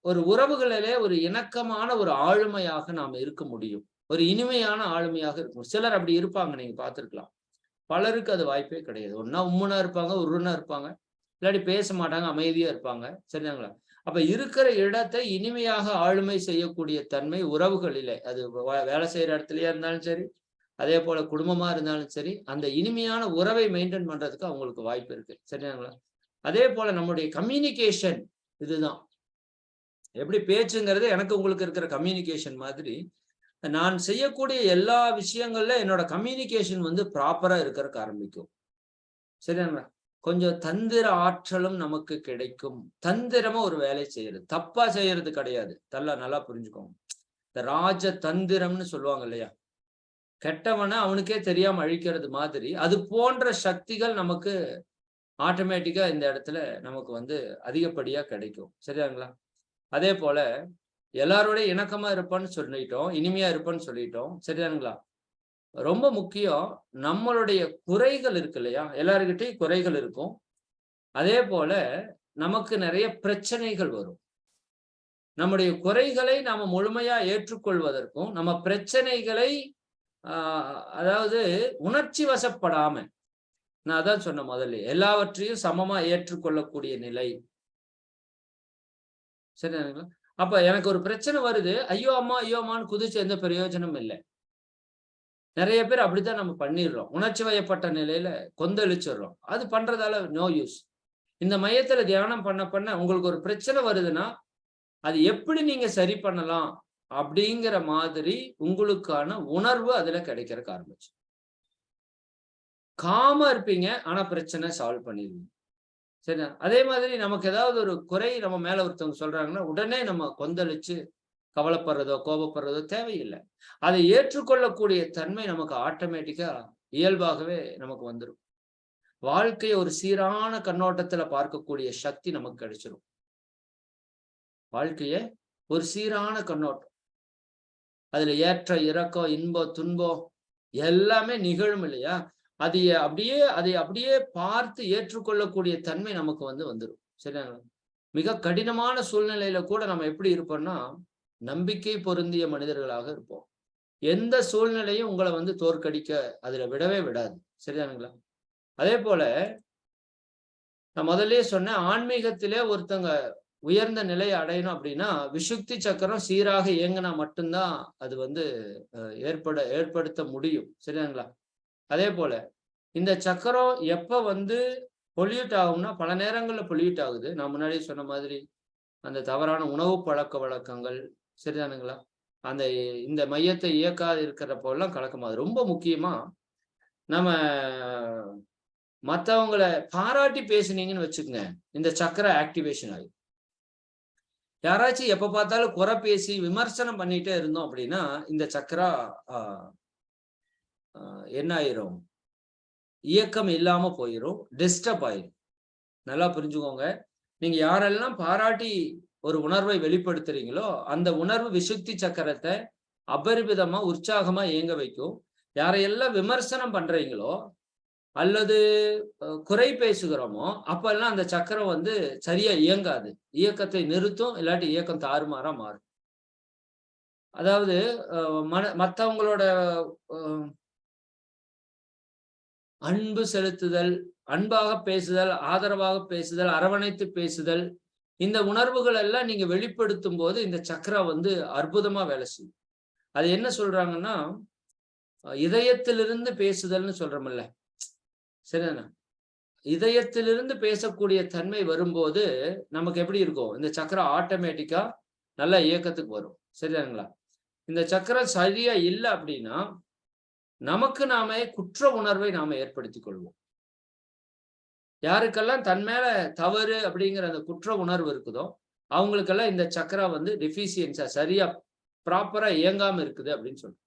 A: ஒரு உறவுகளிலே ஒரு இணக்கமான ஒரு ஆளுமையாக நாம் இருக்க முடியும். ஒரு இனிமையான ஆளுமையாக இருக்கும். சிலர் அப்படி இருப்பாங்க, நீங்க பார்த்திருக்கலாம். பலருக்கு அது வாய்ப்பே கிடையாது. ஒன்னா உம்முனா இருப்பாங்க, உருன்னா இருப்பாங்க, இல்லாட்டி பேச மாட்டாங்க, அமைதியா இருப்பாங்க. சரிதாங்களா? அப்ப இருக்கிற இடத்தை இனிமையாக ஆளுமை செய்யக்கூடிய தன்மை உறவுகளிலே, அது வேலை செய்யற இடத்துலயே இருந்தாலும் சரி, அதே போல குடும்பமா இருந்தாலும் சரி, அந்த இனிமையான உறவை மெயின்டைன் பண்றதுக்கு அவங்களுக்கு வாய்ப்பு இருக்கு. சரிதாங்களா? அதே போல நம்முடைய கம்யூனிகேஷன் இதுதான். எப்படி பேச்சுங்கிறது எனக்கு உங்களுக்கு இருக்கிற கம்யூனிகேஷன் மாதிரி, நான் செய்யக்கூடிய எல்லா விஷயங்கள்ல என்னோட கம்யூனிகேஷன் ப்ராப்பரா இருக்கிறதுக்கு ஆரம்பிக்கும். சரிங்களா? கொஞ்சம் தந்திர ஆற்றலும் நமக்கு கிடைக்கும். தந்திரமா ஒரு வேலை செய்யறது, தப்பா செய்யறது கிடையாது. நல்லா புரிஞ்சுக்கோங்க. இந்த ராஜ தந்திரம்னு சொல்லுவாங்க இல்லையா, கெட்டவனை அவனுக்கே தெரியாம அழிக்கிறது மாதிரி, அது போன்ற சக்திகள் நமக்கு ஆட்டோமேட்டிக்கா இந்த இடத்துல நமக்கு வந்து அதிகப்படியா கிடைக்கும். சரியாங்களா? அதே போல எல்லாரோட இணக்கமா இருப்பான்னு சொல்லிட்டோம், இனிமையா இருப்பான்னு சொல்லிட்டோம். சரிதானுங்களா? ரொம்ப முக்கியம், நம்மளுடைய குறைகள் இருக்கு இல்லையா, எல்லாருக்கிட்டையும் குறைகள் இருக்கும். அதே போல நமக்கு நிறைய பிரச்சனைகள் வரும். நம்முடைய குறைகளை நாம முழுமையா ஏற்றுக்கொள்வதற்கும், நம்ம பிரச்சனைகளை அதாவது உணர்ச்சி வசப்படாம, நான் அதான் சொன்ன முதல்ல, எல்லாவற்றையும் சமமா ஏற்றுக்கொள்ளக்கூடிய நிலை. சரிங்களா? அப்ப எனக்கு ஒரு பிரச்சனை வருது, ஐயோ அம்மா ஐயோ அம்மான்னு குதிச்சு எந்த பிரயோஜனமும் இல்லை. நிறைய பேர் அப்படித்தான் நம்ம பண்ணிடுறோம். உணர்ச்சி வயப்பட்ட நிலையில கொந்தளிச்சிடுறோம். அது பண்றதால நோ யூஸ். இந்த மையத்துல தியானம் பண்ண பண்ண உங்களுக்கு ஒரு பிரச்சனை வருதுன்னா, அது எப்படி நீங்க சரி பண்ணலாம் அப்படிங்கிற மாதிரி உங்களுக்கான உணர்வு அதுல கிடைக்கிறதுக்கு ஆரம்பிச்சு. காமா இருப்பீங்க, ஆனா பிரச்சனை சால்வ் பண்ணிடுவீங்க. சரியா? அதே மாதிரி நமக்கு ஏதாவது ஒரு குறை நம்ம மேல ஒருத்தவங்க சொல்றாங்கன்னா, உடனே நம்ம கொந்தளிச்சு கவலைப்படுறதோ, கோபப்படுறதோ தேவையில்லை. அதை ஏற்றுக்கொள்ளக்கூடிய தன்மை நமக்கு ஆட்டோமேட்டிக்கா இயல்பாகவே நமக்கு வந்துடும். வாழ்க்கையை ஒரு சீரான கண்ணோட்டத்துல பார்க்கக்கூடிய சக்தி நமக்கு கிடைச்சிடும். வாழ்க்கைய ஒரு சீரான கண்ணோட்டம். அதுல ஏற்ற இறக்கம், இன்பம், துன்பம் எல்லாமே நிகழும் இல்லையா? அதை அப்படியே பார்த்து ஏற்றுக்கொள்ளக்கூடிய தன்மை நமக்கு வந்துடும். சரிங்களா? மிக கடினமான சூழ்நிலையில கூட நம்ம எப்படி இருப்போம்னா, நம்பிக்கை பொருந்திய மனிதர்களாக இருப்போம். எந்த சூழ்நிலையும் உங்களை தோற்கடிக்க அதுல விடவே விடாது. சரிதானுங்களா? அதே போல நான் முதல்லயே சொன்னேன், ஆன்மீகத்திலே ஒருத்தங்க உயர்ந்த நிலையை அடையணும் அப்படின்னா, விசுக்தி சக்கரம் சீராக இயங்கினா மட்டும்தான் அது ஏற்படுத்த முடியும். சரிதானுங்களா? அதே போல இந்த சக்கரம் எப்ப பொல்யூட் ஆகும்னா, பல நேரங்கள்ல பொல்யூட் ஆகுது. நான் முன்னாடியே சொன்ன மாதிரி அந்த தவறான உணவு பழக்க வழக்கங்கள், சரிதானுங்களா? இந்த மையத்தை இயக்காது இருக்கிறப்போலாம் கலக்கமாகுது. ரொம்ப முக்கியமா நம்ம மத்தவங்கள பாராட்டி பேசுனீங்கன்னு வச்சுக்கோங்க, இந்த சக்கரம் ஆக்டிவேஷன் ஆகும். யாராச்சும் எப்ப பார்த்தாலும் குறை பேசி விமர்சனம் பண்ணிட்டே இருந்தோம் அப்படின்னா, இந்த சக்கரா என்ன ஆயிரும், இயக்கம் இல்லாம போயிரும், டிஸ்டர்ப் ஆயிரும். நல்லா புரிஞ்சுக்கோங்க. நீங்க யாரெல்லாம் பாராட்டி ஒரு உணர்வை வெளிப்படுத்துறீங்களோ, அந்த உணர்வு விசுக்தி சக்கரத்தை அபரிமிதமா உற்சாகமா இயங்க வைக்கும். யாரையெல்லாம் விமர்சனம் பண்றீங்களோ அல்லது குறை பேசுகிறோமோ, அப்பெல்லாம் அந்த சக்கரம் சரியா இயங்காது. இயக்கத்தை நிறுத்தும், இல்லாட்டி இயக்கம் தாறுமாறா மாறும். அதாவது மத்தவங்களோட அன்பு செலுத்துதல், அன்பாக பேசுதல், ஆதரவாக பேசுதல், அரவணைத்து பேசுதல், இந்த உணர்வுகள் எல்லாம் நீங்க வெளிப்படுத்தும் போது இந்த சக்கரம் அற்புதமா வேலை செய்யும். அது என்ன சொல்றாங்கன்னா, இதயத்திலிருந்து பேசுதல்னு சொல்றோம்ல, சரிதானே? இதயத்திலிருந்து பேசக்கூடிய தன்மை வரும்போது நமக்கு எப்படி இருக்கும், இந்த சக்கரம் ஆட்டோமேட்டிக்கா நல்ல இயக்கத்துக்கு வரும். சரிதானுங்களா? இந்த சக்கரம் சரியா இல்லை அப்படின்னா, நமக்கு நாமே குற்ற உணர்வை நாம ஏற்படுத்திக் கொள்வோம். யாருக்கெல்லாம் தன் மேல தவறு அப்படிங்கிற அந்த குற்ற உணர்வு இருக்குதோ, அவங்களுக்கெல்லாம் இந்த சக்கரா டெஃபிசியன்ஸா சரியா ப்ராப்பரா இயங்காம இருக்குது அப்படின்னு சொல்றோம்.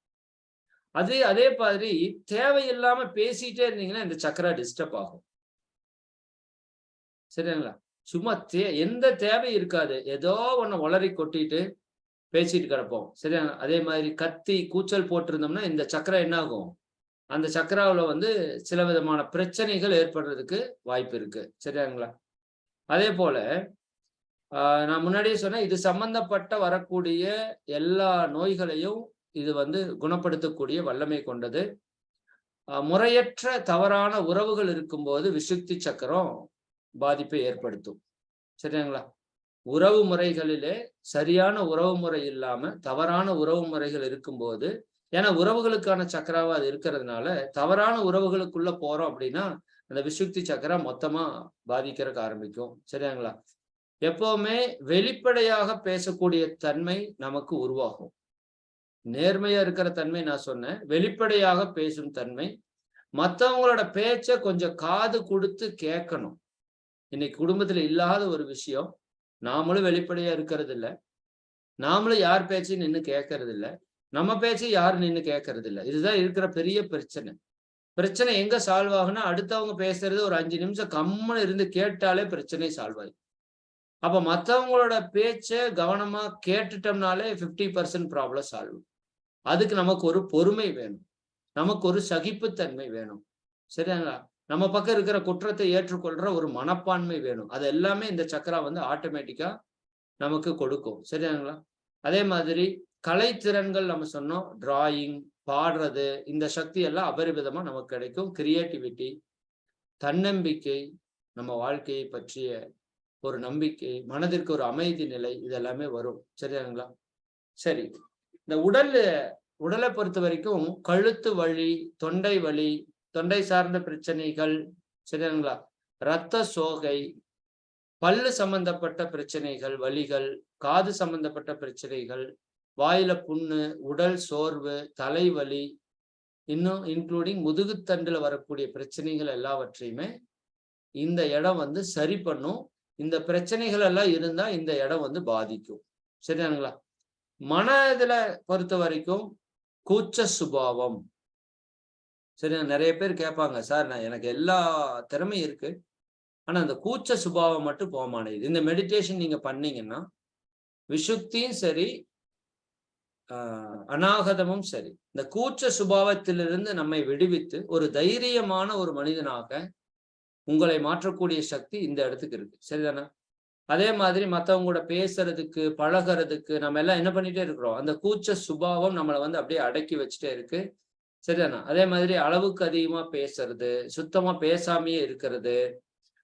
A: அதே மாதிரி தேவையில்லாம பேசிட்டே இருந்தீங்கன்னா இந்த சக்கரா டிஸ்டர்ப் ஆகும். சரிங்களா? சும்மா எந்த தேவை இருக்காது, ஏதோ ஒண்ணு உளறி கொட்டிட்டு பேசிட்டு கிடப்போம். சரியா? அதே மாதிரி கத்தி கூச்சல் போட்டிருந்தோம்னா இந்த சக்கரம் என்ன ஆகும், அந்த சக்கராவில் சில விதமான பிரச்சனைகள் ஏற்படுறதுக்கு வாய்ப்பு இருக்கு. சரியாங்களா? அதே போல நான் முன்னாடியே சொன்னேன், இது சம்பந்தப்பட்ட வரக்கூடிய எல்லா நோய்களையும் இது குணப்படுத்தக்கூடிய வல்லமை கொண்டது. முறையற்ற தவறான உறவுகள் இருக்கும்போது விசுக்தி சக்கரம் பாதிப்பை ஏற்படுத்தும். சரிங்களா? உறவு முறைகளிலே சரியான உறவு முறை இல்லாம தவறான உறவு முறைகள் இருக்கும்போது, ஏன்னா உறவுகளுக்கான சக்கராவா அது இருக்கிறதுனால, தவறான உறவுகளுக்குள்ள போறோம் அப்படின்னா அந்த விசுக்தி சக்கரா மொத்தமா பாதிக்கிறதுக்கு ஆரம்பிக்கும். சரியாங்களா? எப்பவுமே வெளிப்படையாக பேசக்கூடிய தன்மை நமக்கு உருவாகும். நேர்மையா இருக்கிற தன்மை நான் சொன்னேன், வெளிப்படையாக பேசும் தன்மை. மற்றவங்களோட பேச்ச கொஞ்சம் காது கொடுத்து கேட்கணும். இன்னைக்கு குடும்பத்துல இல்லாத ஒரு விஷயம். நாமளும் வெளிப்படையா இருக்கிறது இல்லை. நாமளும் யார் பேச்சையும் நின்று கேட்கறது இல்லை, நம்ம பேச்சை யாரும் நின்று கேட்கறது இல்லை. இதுதான் இருக்கிற பெரிய பிரச்சனை. பிரச்சனை எங்க சால்வ் ஆகுனா, அடுத்தவங்க பேசுறது ஒரு 5 நிமிஷம் கம்முன்னு இருந்து கேட்டாலே பிரச்சனை சால்வ் ஆயிடும். அப்ப மத்தவங்களோட பேச்ச கவனமா கேட்டுட்டோம்னாலே 50% ப்ராப்ளம் சால்வ். அதுக்கு நமக்கு ஒரு பொறுமை வேணும். நமக்கு ஒரு சகிப்புத்தன்மை வேணும். சரிங்களா? நம்ம பக்கம் இருக்கிற குற்றத்தை ஏற்றுக்கொள்ற ஒரு மனப்பான்மை வேணும். அது எல்லாமே இந்த சக்ரா வந்து ஆட்டோமேட்டிக்கா நமக்கு கொடுக்கும். சரியாங்களா? அதே மாதிரி கலைத்திறன்கள் நம்ம சொன்னோம். டிராயிங், பாடுறது, இந்த சக்தி எல்லாம் அபரிமிதமா நமக்கு கிடைக்கும். கிரியேட்டிவிட்டி, தன்னம்பிக்கை, நம்ம வாழ்க்கையை பற்றிய ஒரு நம்பிக்கை, மனதிற்கு ஒரு அமைதி நிலை, இது எல்லாமே வரும். சரியாங்களா? சரி. இந்த உடலை பொறுத்த வரைக்கும் கழுத்து வலி, தொண்டை வலி, தொண்டை சார்ந்த பிரச்சனைகள், சரியாங்களா? இரத்த சோகை, பல்லு சம்பந்தப்பட்ட பிரச்சனைகள், வலிகள், காது சம்பந்தப்பட்ட பிரச்சனைகள், வாயில புண்ணு, உடல் சோர்வு, தலைவலி, இன்னும் இன்க்ளூடிங் முதுகுத்தண்டுல வரக்கூடிய பிரச்சனைகள் எல்லாவற்றையுமே இந்த இடம் வந்து சரி பண்ணும். இந்த பிரச்சனைகள் எல்லாம் இருந்தா இந்த இடம் வந்து பாதிக்கும். சரியானுங்களா? மனதுல பொறுத்த வரைக்கும் கூச்ச சுபாவம். சரியா? நிறைய பேர் கேட்பாங்க, சார் நான் எனக்கு எல்லா திறமையும் இருக்கு, ஆனா அந்த கூச்ச சுபாவம் மட்டும் போக மாட்டேங்குது. இந்த மெடிடேஷன் நீங்க பண்ணீங்கன்னா விசுக்தியும் சரி, அநாகதமும் சரி, இந்த கூச்ச சுபாவத்திலிருந்து நம்மை விடுவித்து ஒரு தைரியமான ஒரு மனிதனாக உங்களை மாற்றக்கூடிய சக்தி இந்த இடத்துக்கு இருக்கு. சரிதானே? அதே மாதிரி மற்றவங்க கூட பேசுறதுக்கு, பழகிறதுக்கு நம்ம எல்லாம் என்ன பண்ணிட்டே இருக்கிறோம், அந்த கூச்ச சுபாவம் நம்மளை வந்து அப்படியே அடக்கி வச்சுட்டே இருக்கு. சரிதானே? அதே மாதிரி அளவுக்கு அதிகமா பேசுறது, சுத்தமா பேசாமையே இருக்கிறது,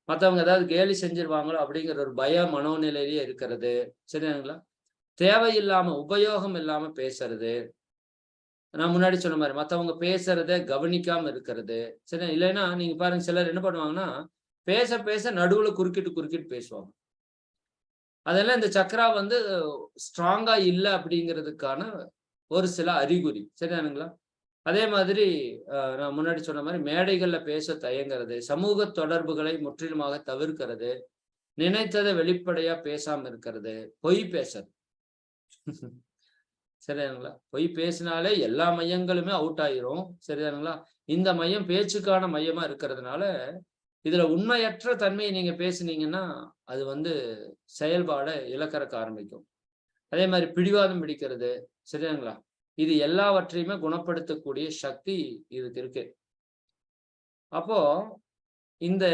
A: மற்றவங்க ஏதாவது கேலி செஞ்சிருவாங்களோ அப்படிங்கிற ஒரு பய மனோநிலையிலேயே இருக்கிறது. சரிங்களா? தேவையில்லாம உபயோகம் இல்லாம பேசுறது, நான் முன்னாடி சொன்ன மாதிரி மற்றவங்க பேசுறத கவனிக்காம இருக்கிறது. சரி, இல்லைன்னா நீங்க பாருங்க, சிலர் என்ன பண்ணுவாங்கன்னா பேச பேச நடுவுல குறுக்கிட்டு பேசுவாங்க. அதெல்லாம் இந்த சக்ரா வந்து ஸ்ட்ராங்கா இல்லை அப்படிங்கிறதுக்கான ஒரு சில அறிகுறி. சரிதானுங்களா? அதே மாதிரி நான் முன்னாடி சொன்ன மாதிரி மேடைகள்ல பேச தயங்குறது, சமூக தொடர்புகளை முற்றிலுமாக தவிர்க்கிறது, நினைத்ததை வெளிப்படையா பேசாம இருக்கிறது, பொய் பேசுறது. சரிதானுங்களா? பொய் பேசினாலே எல்லா மையங்களுமே அவுட் ஆயிரும். சரிதானுங்களா? இந்த மையம் பேச்சுக்கான மையமா இருக்கிறதுனால இதுல உண்மையற்ற தன்மையை நீங்க பேசுனீங்கன்னா அது வந்து செயல்பாட இழக்கறக்க ஆரம்பிக்கும். அதே மாதிரி பிடிவாதம் பிடிக்கிறது. சரிதானுங்களா? இது எல்லாவற்றையுமே குணப்படுத்தக்கூடிய சக்தி இதுக்கு இருக்கு. அப்போ இந்த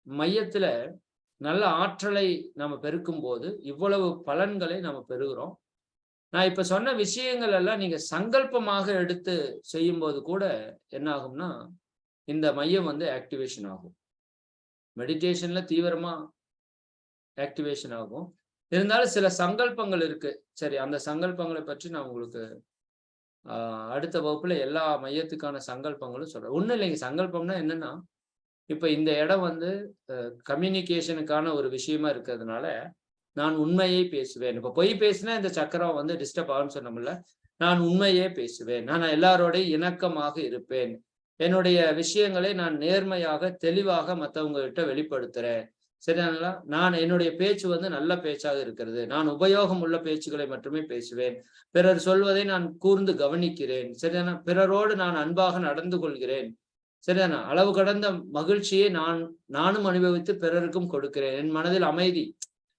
A: மையத்துல நல்ல ஆற்றலை நம்ம பெருக்கும் போது இவ்வளவு பலன்களை நம்ம பெறுகிறோம். நான் இப்ப சொன்ன விஷயங்கள் எல்லாம் நீங்க சங்கல்பமாக எடுத்து செய்யும்போது கூட என்ன ஆகும்னா இந்த மையம் வந்து ஆக்டிவேஷன் ஆகும். மெடிடேஷன்ல தீவிரமா ஆக்டிவேஷன் ஆகும். இருந்தாலும் சில சங்கல்பங்கள் இருக்கு. சரி, அந்த சங்கல்பங்களை பற்றி நான் உங்களுக்கு அடுத்த வகுப்புல எல்லா மையத்துக்கான சங்கல்பங்களும் சொல்றேன். ஒண்ணும் இல்லைங்க. சங்கல்பம்னா என்னன்னா, இப்ப இந்த இடம் வந்து கம்யூனிகேஷனுக்கான ஒரு விஷயமா இருக்கிறதுனால நான் உண்மையே பேசுவேன். இப்ப பொய் பேசினா இந்த சக்கரம் வந்து டிஸ்டர்ப் ஆகும்னு சொன்னோம்ல. நான் உண்மையே பேசுவேன். நான் எல்லாரோடையும் இணக்கமாக இருப்பேன். என்னுடைய விஷயங்களை நான் நேர்மையாக, தெளிவாக மற்றவங்க கிட்ட வெளிப்படுத்துறேன். சரிங்களா? நான் என்னுடைய பேச்சு வந்து நல்ல பேச்சாக இருக்கிறது. நான் உபயோகம் உள்ள பேச்சுக்களை மட்டுமே பேசுவேன். பிறர் சொல்வதை நான் கூர்ந்து கவனிக்கிறேன். சரிதானா? பிறரோடு நான் அன்பாக நடந்து கொள்கிறேன். சரிதானா? அளவு கடந்த மகிழ்ச்சியை நானும் அனுபவித்து பிறருக்கும் கொடுக்கிறேன். என் மனதில் அமைதி.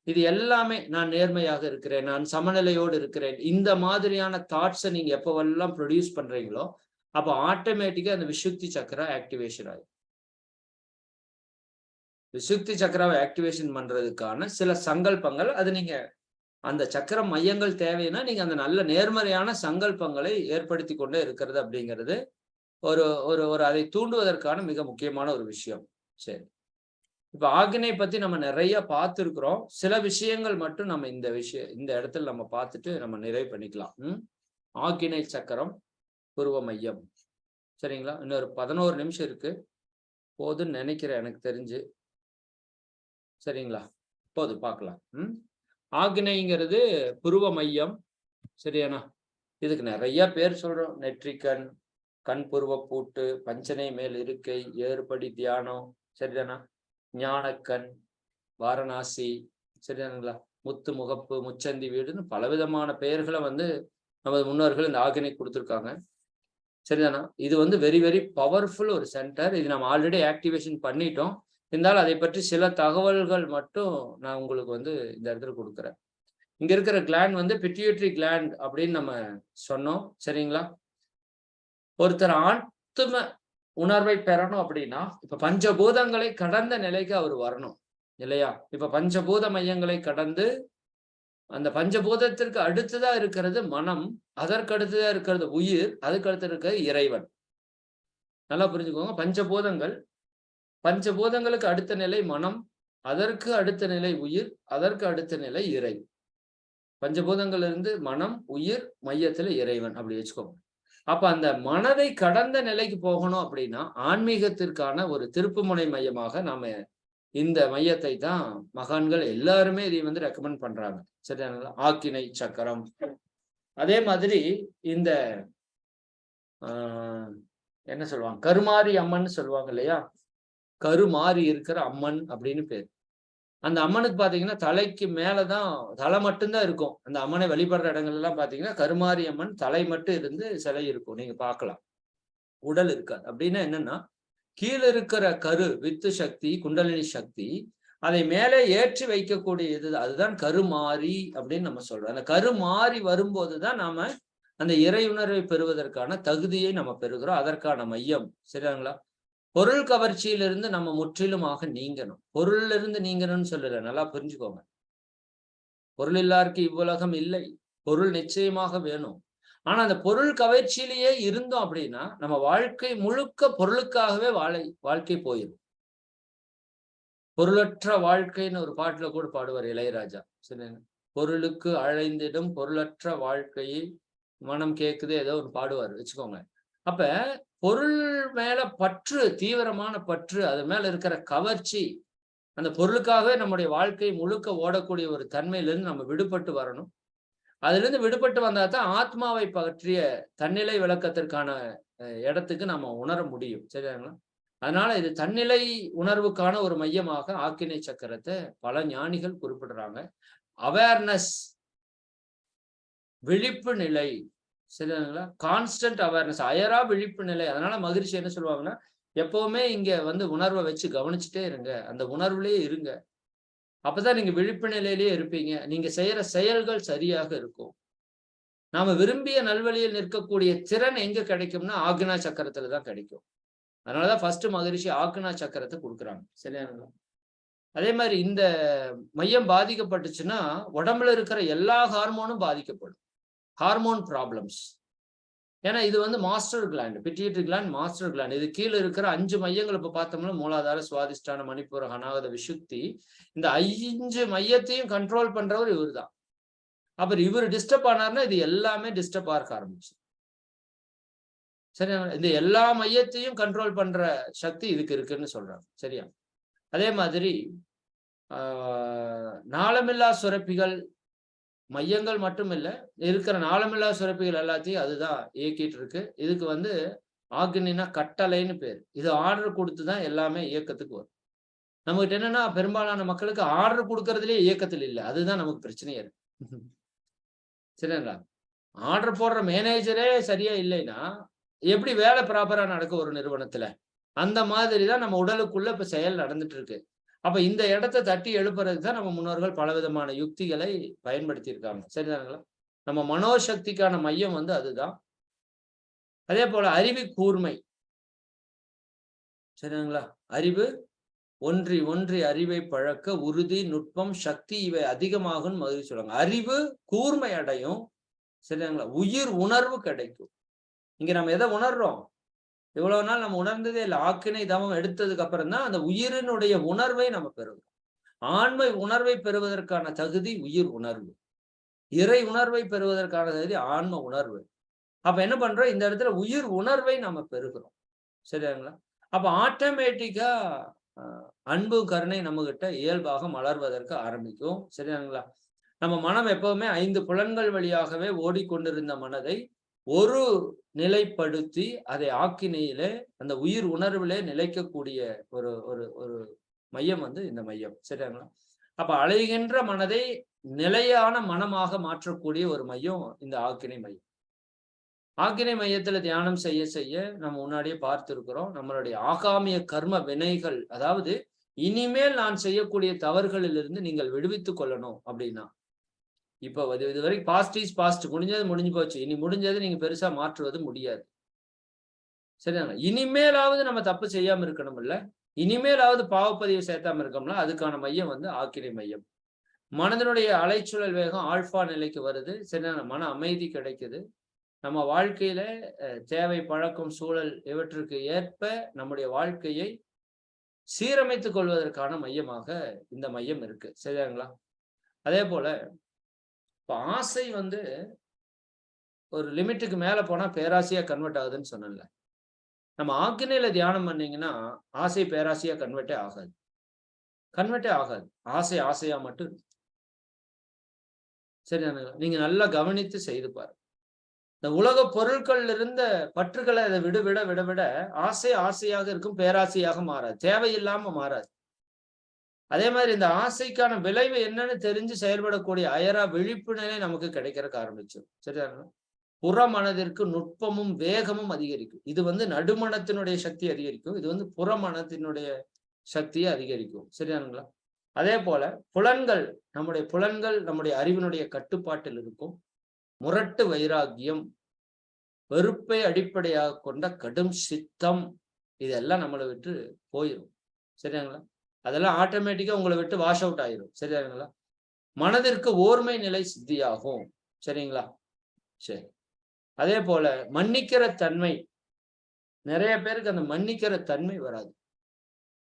A: இது எல்லாமே நான் நேர்மையாக இருக்கிறேன், நான் சமநிலையோடு இருக்கிறேன். இந்த மாதிரியான தாட்ஸை நீங்க எப்பவெல்லாம் ப்ரொடியூஸ் பண்றீங்களோ அப்ப ஆட்டோமேட்டிக்கா அந்த விசுக்தி சக்கரா ஆக்டிவேஷன் ஆகும். விசுக்தி சக்கராவை ஆக்டிவேஷன் பண்றதுக்கான சில சங்கல்பங்கள், அது நீங்க அந்த சக்கர மையங்கள் தேவைன்னா நீங்க அந்த நல்ல நேர்மறையான சங்கல்பங்களை ஏற்படுத்தி கொண்டே இருக்கிறது அப்படிங்கிறது ஒரு ஒரு ஒரு அதை தூண்டுவதற்கான மிக முக்கியமான ஒரு விஷயம். சரி, இப்ப ஆக்னை பத்தி நம்ம நிறைய பார்த்துருக்கிறோம். சில விஷயங்கள் மட்டும் நம்ம இந்த இடத்துல நம்ம பார்த்துட்டு நம்ம நிறைவு பண்ணிக்கலாம். ஆக்னை சக்கரம், புருவ மையம். சரிங்களா? இன்னொரு 11 நிமிஷம் இருக்கு. போதுன்னு நினைக்கிறேன் எனக்கு தெரிஞ்சு. சரிங்களா? போதும், பார்க்கலாம். ஆக்னைங்கிறது புருவ மையம். சரியானா? இதுக்கு நிறைய பேர் சொல்றோம். நெற்றிக்கண், கண் புருவ பூட்டு, பஞ்சனை மேல் இருக்கை, ஏறுபடி தியானம். சரிதானா? ஞானக்கண், வாரணாசி. சரிதானுங்களா? முத்து முகப்பு, முச்சந்தி வீடுன்னு பலவிதமான பெயர்களை வந்து நமது முன்னோர்கள் இந்த ஆக்கினை கொடுத்துருக்காங்க. சரிதானா? இது வந்து வெரி வெரி பவர்ஃபுல் ஒரு சென்டர். இது நம்ம ஆல்ரெடி ஆக்டிவேஷன் பண்ணிட்டோம். இருந்தாலும் அதை பற்றி சில தகவல்கள் மட்டும் நான் உங்களுக்கு வந்து இந்த இடத்துல கொடுக்குறேன். இங்க இருக்கிற கிளாண்ட் வந்து பிட்யூட்டரி கிளாண்ட் அப்படின்னு நம்ம சொன்னோம். சரிங்களா? ஒருத்தர் ஆத்ம உணர்வை பெறணும் அப்படின்னா இப்ப பஞ்சபூதங்களை கடந்த நிலைக்கு அவர் வரணும் இல்லையா? இப்ப பஞ்சபூத மையங்களை கடந்து அந்த பஞ்சபூதத்திற்கு அடுத்ததா இருக்கிறது மனம், அதற்கு அடுத்ததா இருக்கிறது உயிர், அதுக்கு அடுத்து இருக்கிறது இறைவன். நல்லா புரிஞ்சுக்கோங்க. பஞ்சபூதங்களுக்கு அடுத்த நிலை மனம், அதற்கு அடுத்த நிலை உயிர், அதற்கு அடுத்த நிலை இறை. பஞ்சபூதங்கள் இருந்து மனம், உயிர், மையத்துல இறைவன் அப்படி வச்சுக்கோங்க. அப்ப அந்த மனதை கடந்த நிலைக்கு போகணும் அப்படின்னா ஆன்மீகத்திற்கான ஒரு திருப்புமுனை மையமாக நாம இந்த மையத்தை தான் மகான்கள் எல்லாருமே இதை வந்து ரெக்கமெண்ட் பண்றாங்க. சரியா? ஆக்கினை சக்கரம். அதே மாதிரி இந்த என்ன சொல்லுவாங்க, கருமாரி அம்மன் சொல்லுவாங்க இல்லையா? கருமாறி இருக்கிற அம்மன் அப்படின்னு பேர். அந்த அம்மனுக்கு பாத்தீங்கன்னா தலைக்கு மேலதான், தலை மட்டும்தான் இருக்கும். அந்த அம்மனை வழிபடுற இடங்கள் எல்லாம் பாத்தீங்கன்னா கருமாரி அம்மன் தலை மட்டும் இருந்து சிலை இருக்கும், நீங்க பார்க்கலாம், உடல் இருக்காது. அப்படின்னா என்னன்னா, கீழே இருக்கிற கரு வித்து சக்தி, குண்டலினி சக்தி, அதை மேலே ஏற்றி வைக்கக்கூடியது, அதுதான் கருமாறி அப்படின்னு நம்ம சொல்றோம். அந்த கருமாறி வரும்போதுதான் நாம அந்த இறை உணர்வை பெறுவதற்கான தகுதியை நம்ம பெறுகிறோம். அதற்கான மையம். சரிங்களா? பொருள் கவர்ச்சியிலிருந்து நம்ம முற்றிலுமாக நீங்கணும். பொருள்ல இருந்து நீங்கணும்னு சொல்லல, நல்லா புரிஞ்சுக்கோங்க. பொருள் இல்லாருக்கு இவ்வுலகம் இல்லை. பொருள் நிச்சயமாக வேணும். ஆனா அந்த பொருள் கவர்ச்சியிலேயே இருந்தோம் அப்படின்னா நம்ம வாழ்க்கை முழுக்க பொருளுக்காகவே வாழ்க்கை போயிடும். பொருளற்ற வாழ்க்கைன்னு ஒரு பாட்டுல கூட பாடுவார் இளையராஜா. சரிங்க? பொருளுக்கு அழைந்திடும் பொருளற்ற வாழ்க்கையை மனம் கேக்குது, ஏதோ ஒரு பாடுவார், வச்சுக்கோங்க. அப்ப பொருள் மேல பற்று, தீவிரமான பற்று, அது மேல இருக்கிற கவர்ச்சி, அந்த பொருளுக்காகவே நம்முடைய வாழ்க்கை முழுக்க ஓடக்கூடிய ஒரு தன்மையிலிருந்து நம்ம விடுபட்டு வரணும். அதுல இருந்து விடுபட்டு வந்தா தான் ஆத்மாவை பற்றிய தன்னிலை விளக்கத்திற்கான இடத்துக்கு நம்ம உணர முடியும். சரிங்களா? அதனால இது தன்னிலை உணர்வுக்கான ஒரு மையமாக ஆக்கினை சக்கரத்தை பல ஞானிகள் குறிப்பிடுறாங்க. அவேர்னஸ், விழிப்பு நிலை. சரிங்களா? கான்ஸ்டன்ட் அவேர்னஸ், அயரா விழிப்பு நிலை. அதனால மகிழ்ச்சி என்ன சொல்லுவாங்கன்னா, எப்பவுமே இங்க வந்து உணர்வை வச்சு கவனிச்சுட்டே இருங்க, அந்த உணர்வுலயே இருங்க. அப்பதான் நீங்க விழிப்பு நிலையிலேயே இருப்பீங்க. நீங்க செய்யற செயல்கள் சரியாக இருக்கும். நாம விரும்பிய நல்வழியில் நிற்கக்கூடிய திறன் எங்க கிடைக்கும்னா ஆக்னா சக்கரத்துல தான் கிடைக்கும். அதனாலதான் ஃபர்ஸ்ட் மகரிஷி ஆக்னா சக்கரத்தை கொடுக்குறாங்க. சரியானுங்களா? அதே மாதிரி இந்த மையம் பாதிக்கப்பட்டுச்சுன்னா உடம்புல இருக்கிற எல்லா ஹார்மோனும் பாதிக்கப்படும். Hormone problems. ஏன்னா இது வந்து master gland, pituitary gland master gland. இது கீழே இருக்கிற 5 மையங்கள் இப்ப பார்த்தோம்னா மூலாதார, சுவாதிஷ்டான, மணிப்பூர, அநாகத, விசுத்தி, இந்த 5 மையத்தையும் கண்ட்ரோல் பண்றவர் இவர் தான். அப்புறம் இவர் டிஸ்டர்ப் ஆனார்னா இது எல்லாமே டிஸ்டர்ப் ஆக ஆரம்பிச்சு. சரியா? இந்த எல்லா மையத்தையும் கண்ட்ரோல் பண்ற சக்தி இதுக்கு இருக்குன்னு சொல்றாங்க. சரியா? அதே மாதிரி நாளமில்லா சுரப்பிகள், மையங்கள் மட்டும் இல்ல, இருக்கிற நாளமில்லா சுரப்பிகள் எல்லாத்தையும் அதுதான் இயக்கிட்டு இருக்கு. இதுக்கு வந்து ஆக்னினா கட்டளைன்னு பேர். இது ஆர்டர் கொடுத்துதான் எல்லாமே இயக்கத்துக்கு வரும். நம்மகிட்ட என்னன்னா பெரும்பாலான மக்களுக்கு ஆர்டர் கொடுக்கறதுலயே இயக்கத்தில் இல்லை. அதுதான் நமக்கு பிரச்சனையே இருக்கு. சரிங்களா? ஆர்டர் போடுற மேனேஜரே சரியா இல்லைன்னா எப்படி வேலை ப்ராப்பரா நடக்கும் ஒரு நிறுவனத்துல? அந்த மாதிரிதான் நம்ம உடலுக்குள்ள இப்ப செயல் நடந்துட்டு இருக்கு. அப்ப இந்த இடத்தை தட்டி எழுப்புறதுக்கு தான் நம்ம முன்னோர்கள் பலவிதமான யுக்திகளை பயன்படுத்தி இருக்காங்க. சரிதானுங்களா? நம்ம மனோசக்திக்கான மையம் வந்து அதுதான். அதே போல அறிவு கூர்மை. சரிங்களா? அறிவு ஒன்றி ஒன்றி அறிவை பழக்க உறுதி, நுட்பம், சக்தி இவை அதிகமாகும் மகிழ்ச்சி சொல்லுவாங்க. அறிவு கூர்மை அடையும். சரிங்களா? உயிர் உணர்வு கிடைக்கும். இங்க நம்ம எதை உணர்றோம்? இவ்வளவு நாள் நம்ம உணர்ந்ததே இல்லை. ஆக்கினை தவம் எடுத்ததுக்கு அப்புறம் தான் அந்த உயிரினுடைய உணர்வை நம்ம பெறுவோம். ஆண்மை உணர்வை பெறுவதற்கான தகுதி உயிர் உணர்வு. இறை உணர்வை பெறுவதற்கான தகுதி ஆன்ம உணர்வு. அப்ப என்ன பண்றோம்? இந்த இடத்துல உயிர் உணர்வை நம்ம பெறுகிறோம். சரிங்களா? அப்ப ஆட்டோமேட்டிக்கா அன்பு கருணை நம்ம கிட்ட இயல்பாக மலர்வதற்கு ஆரம்பிக்கும். சரிங்களா? நம்ம மனம் எப்பவுமே 5 புலன்கள் வழியாகவே ஓடிக்கொண்டிருந்த மனதை ஒரு நிலைப்படுத்தி அதை ஆக்கினையிலே அந்த உயிர் உணர்விலே நிலைக்கக்கூடிய ஒரு ஒரு ஒரு மையம் வந்து இந்த மையம். சரிங்களா? அப்ப அலைகின்ற மனதை நிலையான மனமாக மாற்றக்கூடிய ஒரு மையம் இந்த ஆக்கினை மையம். ஆக்கினை மையத்துல தியானம் செய்ய செய்ய நம்ம முன்னாடியே பார்த்திருக்கிறோம், நம்மளுடைய ஆகாமிய கர்ம வினைகள், அதாவது இனிமேல் நான் செய்யக்கூடிய தவறுகளிலிருந்து நீங்கள் விடுவித்துக் கொள்ளணும் அப்படின்னா, இப்ப இது வரைக்கும் பாஸ்ட் இஸ் பாஸ்ட், முடிஞ்சது முடிஞ்சு போச்சு, இனி முடிஞ்சது நீங்க பெருசா மாற்றுவது முடியாது. சரிதாங்க. இனிமேலாவது நம்ம தப்பு செய்யாம இருக்கணும்ல, இனிமேலாவது பாவப்பதிவு சேர்த்தாம இருக்கோம்ல, அதுக்கான மையம் வந்து ஆக்கினை மையம். மனதனுடைய அலைச்சூழல் வேகம் ஆல்பா நிலைக்கு வருது, சரிதான, மன அமைதி கிடைக்குது. நம்ம வாழ்க்கையில தேவை, பழக்கம், சூழல் இவற்றுக்கு ஏற்ப நம்முடைய வாழ்க்கையை சீரமைத்துக் கொள்வதற்கான மையமாக இந்த மையம் இருக்கு. சரிதாங்களா? அதே போல இப்ப ஆசை வந்து ஒரு லிமிட்டுக்கு மேல போனா பேராசையா கன்வெர்ட் ஆகுதுன்னு சொன்னேன்ல. நம்ம ஆக்கினையில தியானம் பண்ணீங்கன்னா ஆசை பேராசையா கன்வெர்ட்டே ஆகாது. கன்வெர்ட்டே ஆகாது. ஆசை ஆசையா மட்டும். சரிதானுங்களா? நீங்க நல்லா கவனித்து செய்து பாருங்க. இந்த உலக பொருட்கள் இருந்த பற்றுகளை அதை விட விட விட விட ஆசை ஆசையாக இருக்கும், பேராசையாக மாறாது, தேவையில்லாம மாறாது. அதே மாதிரி இந்த ஆசைக்கான விளைவு என்னன்னு தெரிஞ்சு செயல்படக்கூடிய அயரா விழிப்பு நிலை நமக்கு கிடைக்கிறதுக்கு ஆரம்பிச்சிடும். சரிதானுங்களா? புற மனதிற்கு நுட்பமும் வேகமும் அதிகரிக்கும். இது வந்து நடுமனத்தினுடைய சக்தி அதிகரிக்கும், இது வந்து புற மனத்தினுடைய சக்தியை அதிகரிக்கும். சரிதானுங்களா? அதே போல புலன்கள், நம்முடைய அறிவினுடைய கட்டுப்பாட்டில் இருக்கும். முரட்டு வைராக்கியம், வெறுப்பை அடிப்படையாக கொண்ட கடும் சித்தம், இதெல்லாம் நம்மளை விட்டு போயிடும். சரியாங்களா? அதெல்லாம் ஆட்டோமேட்டிக்கா உங்களை விட்டு வாஷ் அவுட் ஆயிரும். சரியாங்களா? மனதிற்கு ஓர்மை நிலை சித்தியாகும். சரிங்களா? சரி. அதே போல மன்னிக்கிற தன்மை, நிறைய பேருக்கு அந்த மன்னிக்கிற தன்மை வராது.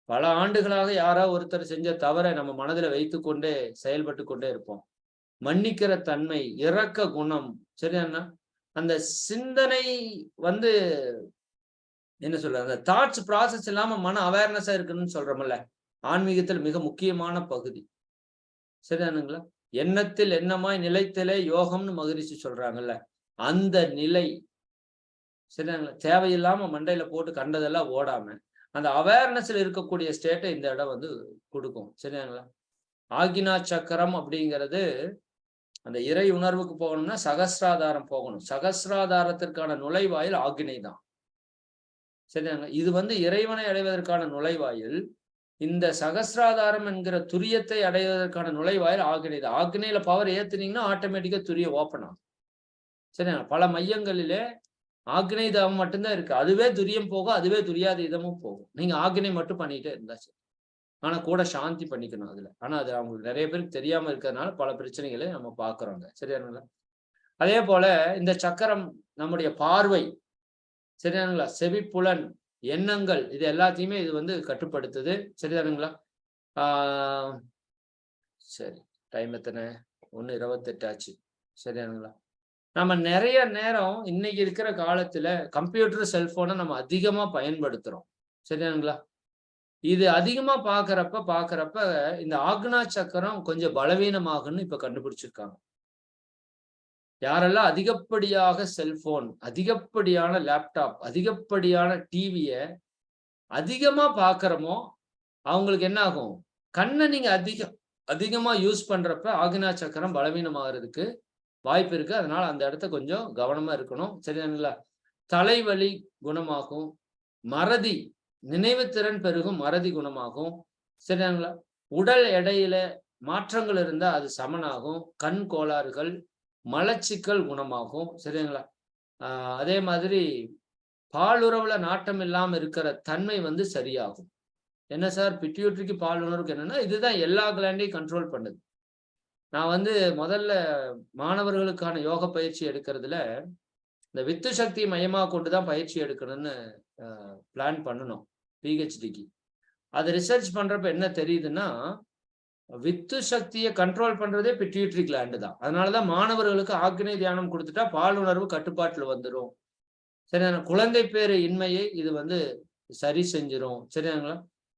A: பல ஆண்டுகளாக யாராவது ஒருத்தர் செஞ்ச தவறை நம்ம மனதில் வைத்துக் கொண்டே செயல்பட்டு கொண்டே இருப்போம். மன்னிக்கிற தன்மை, இரக்க குணம், சரியாண்ணா, அந்த சிந்தனை வந்து என்ன சொல்ற, அந்த தாட்ஸ் ப்ராசஸ் இல்லாம மன அவேர்னஸா இருக்குன்னு சொல்றோம்ல, ஆன்மீகத்தில் மிக முக்கியமான பகுதி. சரிதானுங்களா? எண்ணத்தில் எண்ணமாய் நிலைத்தலே யோகம்னு மகரிஷி சொல்றாங்கல்ல, அந்த நிலை. சரிதானுங்களா? தேவையில்லாம மண்டையில போட்டு கண்டதெல்லாம் ஓடாம அந்த அவேர்னஸ்ல இருக்கக்கூடிய ஸ்டேட்டை இந்த இடம் வந்து கொடுக்கும். சரிதானுங்களா? ஆகினா சக்கரம் அப்படிங்கிறது அந்த இறை உணர்வுக்கு போகணும்னா சகசிராதாரம் போகணும். சகசிராதாரத்திற்கான நுழைவாயில் ஆக்கினை தான். சரிதாங்க. இது வந்து இறைவனை அடைவதற்கான நுழைவாயில். இந்த சகசிராதாரம் என்கிற துரியத்தை அடைவதற்கான நுழைவாயில் ஆக்கினை தான். ஆக்கினையில பவர் ஏத்துனீங்கன்னா ஆட்டோமேட்டிக்கா துரிய ஓப்பன் ஆகும். சரிங்களா? பல மையங்களிலே ஆக்கினை தாமம் மட்டும்தான் இருக்கு. அதுவே துரியம் போகும், அதுவே துரியாதீதமும் போகும். நீங்க ஆக்கினை மட்டும் பண்ணிட்டே இருந்தாச்சு. ஆனா கூட சாந்தி பண்ணிக்கணும் அதுல. ஆனா அது அவங்களுக்கு நிறைய பேருக்கு தெரியாம இருக்கிறதுனால பல பிரச்சனைகளை நம்ம பாக்குறோங்க. சரியானுங்களா? அதே போல இந்த சக்கரம் நம்முடைய பார்வை, சரியானுங்களா, செவிப்புலன், எண்ணங்கள், இது எல்லாத்தையுமே இது வந்து கட்டுப்படுத்துது. சரிதானுங்களா? சரி, டைம் எத்தனை? 1:28 ஆச்சு. சரியானுங்களா? நம்ம நிறைய நேரம் இன்னைக்கு இருக்கிற காலத்துல கம்ப்யூட்டர், செல்போனை நம்ம அதிகமா பயன்படுத்துறோம். சரியானுங்களா? இது அதிகமா பாக்குறப்ப இந்த ஆக்னா சக்கரம் கொஞ்சம் பலவீனமாகுன்னு இப்ப கண்டுபிடிச்சிருக்காங்க. யாரெல்லாம் அதிகப்படியாக செல்போன், அதிகப்படியான லேப்டாப், அதிகப்படியான டிவிய அதிகமா பாக்குறோமோ அவங்களுக்கு என்ன ஆகும்? கண்ணை நீங்க அதிகமா யூஸ் பண்றப்ப ஆக்னா சக்கரம் பலவீனமாகிறதுக்கு வாய்ப்பு இருக்கு. அதனால அந்த இடத்த கொஞ்சம் கவனமா இருக்கணும். சரிதானுங்களா? தலைவலி குணமாகும், மறதி, நினைவுத்திறன் பெருகும், மறதி குணமாகும். சரிங்களா? உடல் எடையில மாற்றங்கள் இருந்தா அது சமனாகும். கண் கோளாறுகள், மலச்சிக்கல் குணமாகும். சரிங்களா? அதே மாதிரி பாலுறவுல நாட்டம் இல்லாம இருக்கிற தன்மை வந்து சரியாகும். என்ன சார் பிட்யூட்டரிக்கு பால் உணர்வுக்கு என்னன்னா, இதுதான் எல்லா கிளாண்டையும் கண்ட்ரோல் பண்ணுது. நான் வந்து முதல்ல மாணவர்களுக்கான யோக பயிற்சி எடுக்கிறதுல இந்த வித்து சக்தி மையமாக கொண்டுதான் பயிற்சி எடுக்கணும்னு பிளான் பண்ணணும் பிஹெச்டிக்கு. அது ரிசர்ச் பண்றப்ப என்ன தெரியுதுன்னா, வித்து சக்தியை கண்ட்ரோல் பண்றதே பிட்யூட்டரி கிளாண்டு தான். அதனாலதான் மாணவர்களுக்கு ஆக்னை தியானம் கொடுத்துட்டா பால் உணர்வு கட்டுப்பாட்டுல வந்துடும். சரியான குழந்தை பேரு இன்மையை இது வந்து சரி செஞ்சிரும். சரியாங்களா?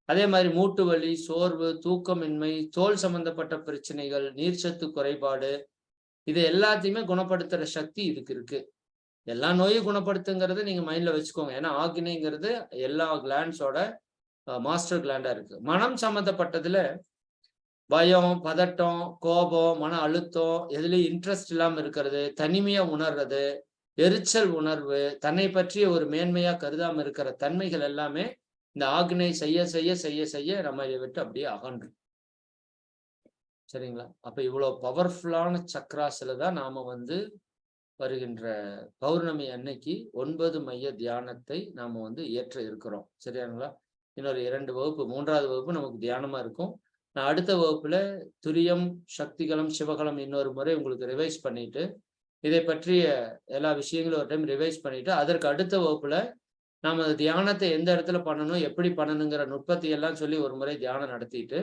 A: அதே மாதிரி மூட்டு வலி, சோர்வு, தூக்கமின்மை, தோல் சம்பந்தப்பட்ட பிரச்சனைகள், நீர்ச்சத்து குறைபாடு, இது எல்லாத்தையுமே குணப்படுத்துற சக்தி இதுக்கு இருக்கு. எல்லா நோயும் குணப்படுத்துங்கிறது நீங்க மைண்ட்ல வச்சுக்கோங்க. ஏன்னா ஆக்னைங்கிறது எல்லா கிளாண்ட்ஸோட மாஸ்டர் கிளாண்டா இருக்கு. மனம் சம்பந்தப்பட்டதுல பயம், பதட்டம், கோபம், மன அழுத்தம், எதுலயும் இன்ட்ரெஸ்ட் இல்லாம இருக்கிறது, தனிமையா உணர்றது, எரிச்சல் உணர்வு, தன்னை பற்றிய ஒரு மேன்மையா கருதாம இருக்கிற தன்மைகள் எல்லாமே இந்த ஆக்னை செய்ய செய்ய செய்ய செய்ய நம்ம இதை விட்டு அப்படியே அகன்றும். சரிங்களா? அப்ப இவ்வளவு பவர்ஃபுல்லான சக்ராஸ்ல தான் நாம வருகின்ற பௌர்ணமி அன்னைக்கு 9 மைய தியானத்தை நாம ஏற்ற இருக்கிறோம். சரியாங்களா? இன்னொரு 2 வகுப்பு, 3வது வகுப்பு நமக்கு தியானமா இருக்கும். நான் அடுத்த வகுப்புல துரியம், சக்திகளம், சிவகலம் இன்னொரு முறை உங்களுக்கு ரிவைஸ் பண்ணிட்டு, இதை பற்றிய எல்லா விஷயங்களும் ஒரு டைம் ரிவைஸ் பண்ணிட்டு, அதற்கு அடுத்த வகுப்புல நாம தியானத்தை எந்த இடத்துல பண்ணணும், எப்படி பண்ணணுங்கிற நுட்பத்தை எல்லாம் சொல்லி ஒரு முறை தியானம் நடத்திட்டு,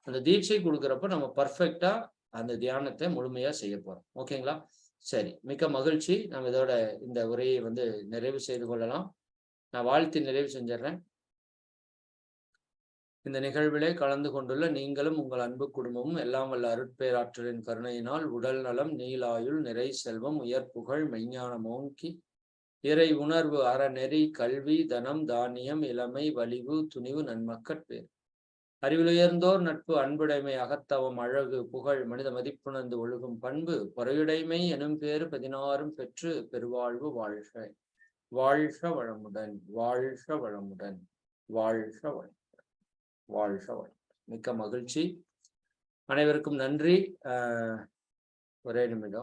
A: அந்த தீட்சை கொடுக்குறப்ப நம்ம பர்ஃபெக்டா அந்த தியானத்தை முழுமையா செய்ய போறோம். ஓகேங்களா? சரி, மிக்க மகிழ்ச்சி. நம்ம இதோட இந்த உரையை நிறைவு செய்து கொள்ளலாம். நான் வாழ்த்தி நிறைவு செஞ்சிடறேன். இந்த நிகழ்விலே கலந்து கொண்டுள்ள நீங்களும் உங்கள் அன்பு குடும்பமும் எல்லாம் வல்ல அருட்பேராற்றலின் கருணையினால் உடல் நலம், நீலாயுள், நிறை செல்வம், உயர் புகழ், மெய்ஞானம் ஓங்கி, இறை உணர்வு, அறநெறி, கல்வி, தனம், தானியம், இளமை, வலிவு, துணிவு, நன்மக்கட்பேர், அறிவிலுயர்ந்தோர் நட்பு, அன்புடைமை, அகத்தவம், அழகு, புகழ், மனித மதிப்புணர்ந்து ஒழுகும் பண்பு, பொறையுடைமை எனும் பேறு 16 பெற்று பெருவாழ்வு வாழ்க. வாழ்க வளமுடன், வாழ்க வளமுடன், வாழ்க வளமுடன், வாழ்க வளமுடன். மிக்க மகிழ்ச்சி. அனைவருக்கும் நன்றி. ஒரே நிமிடம்.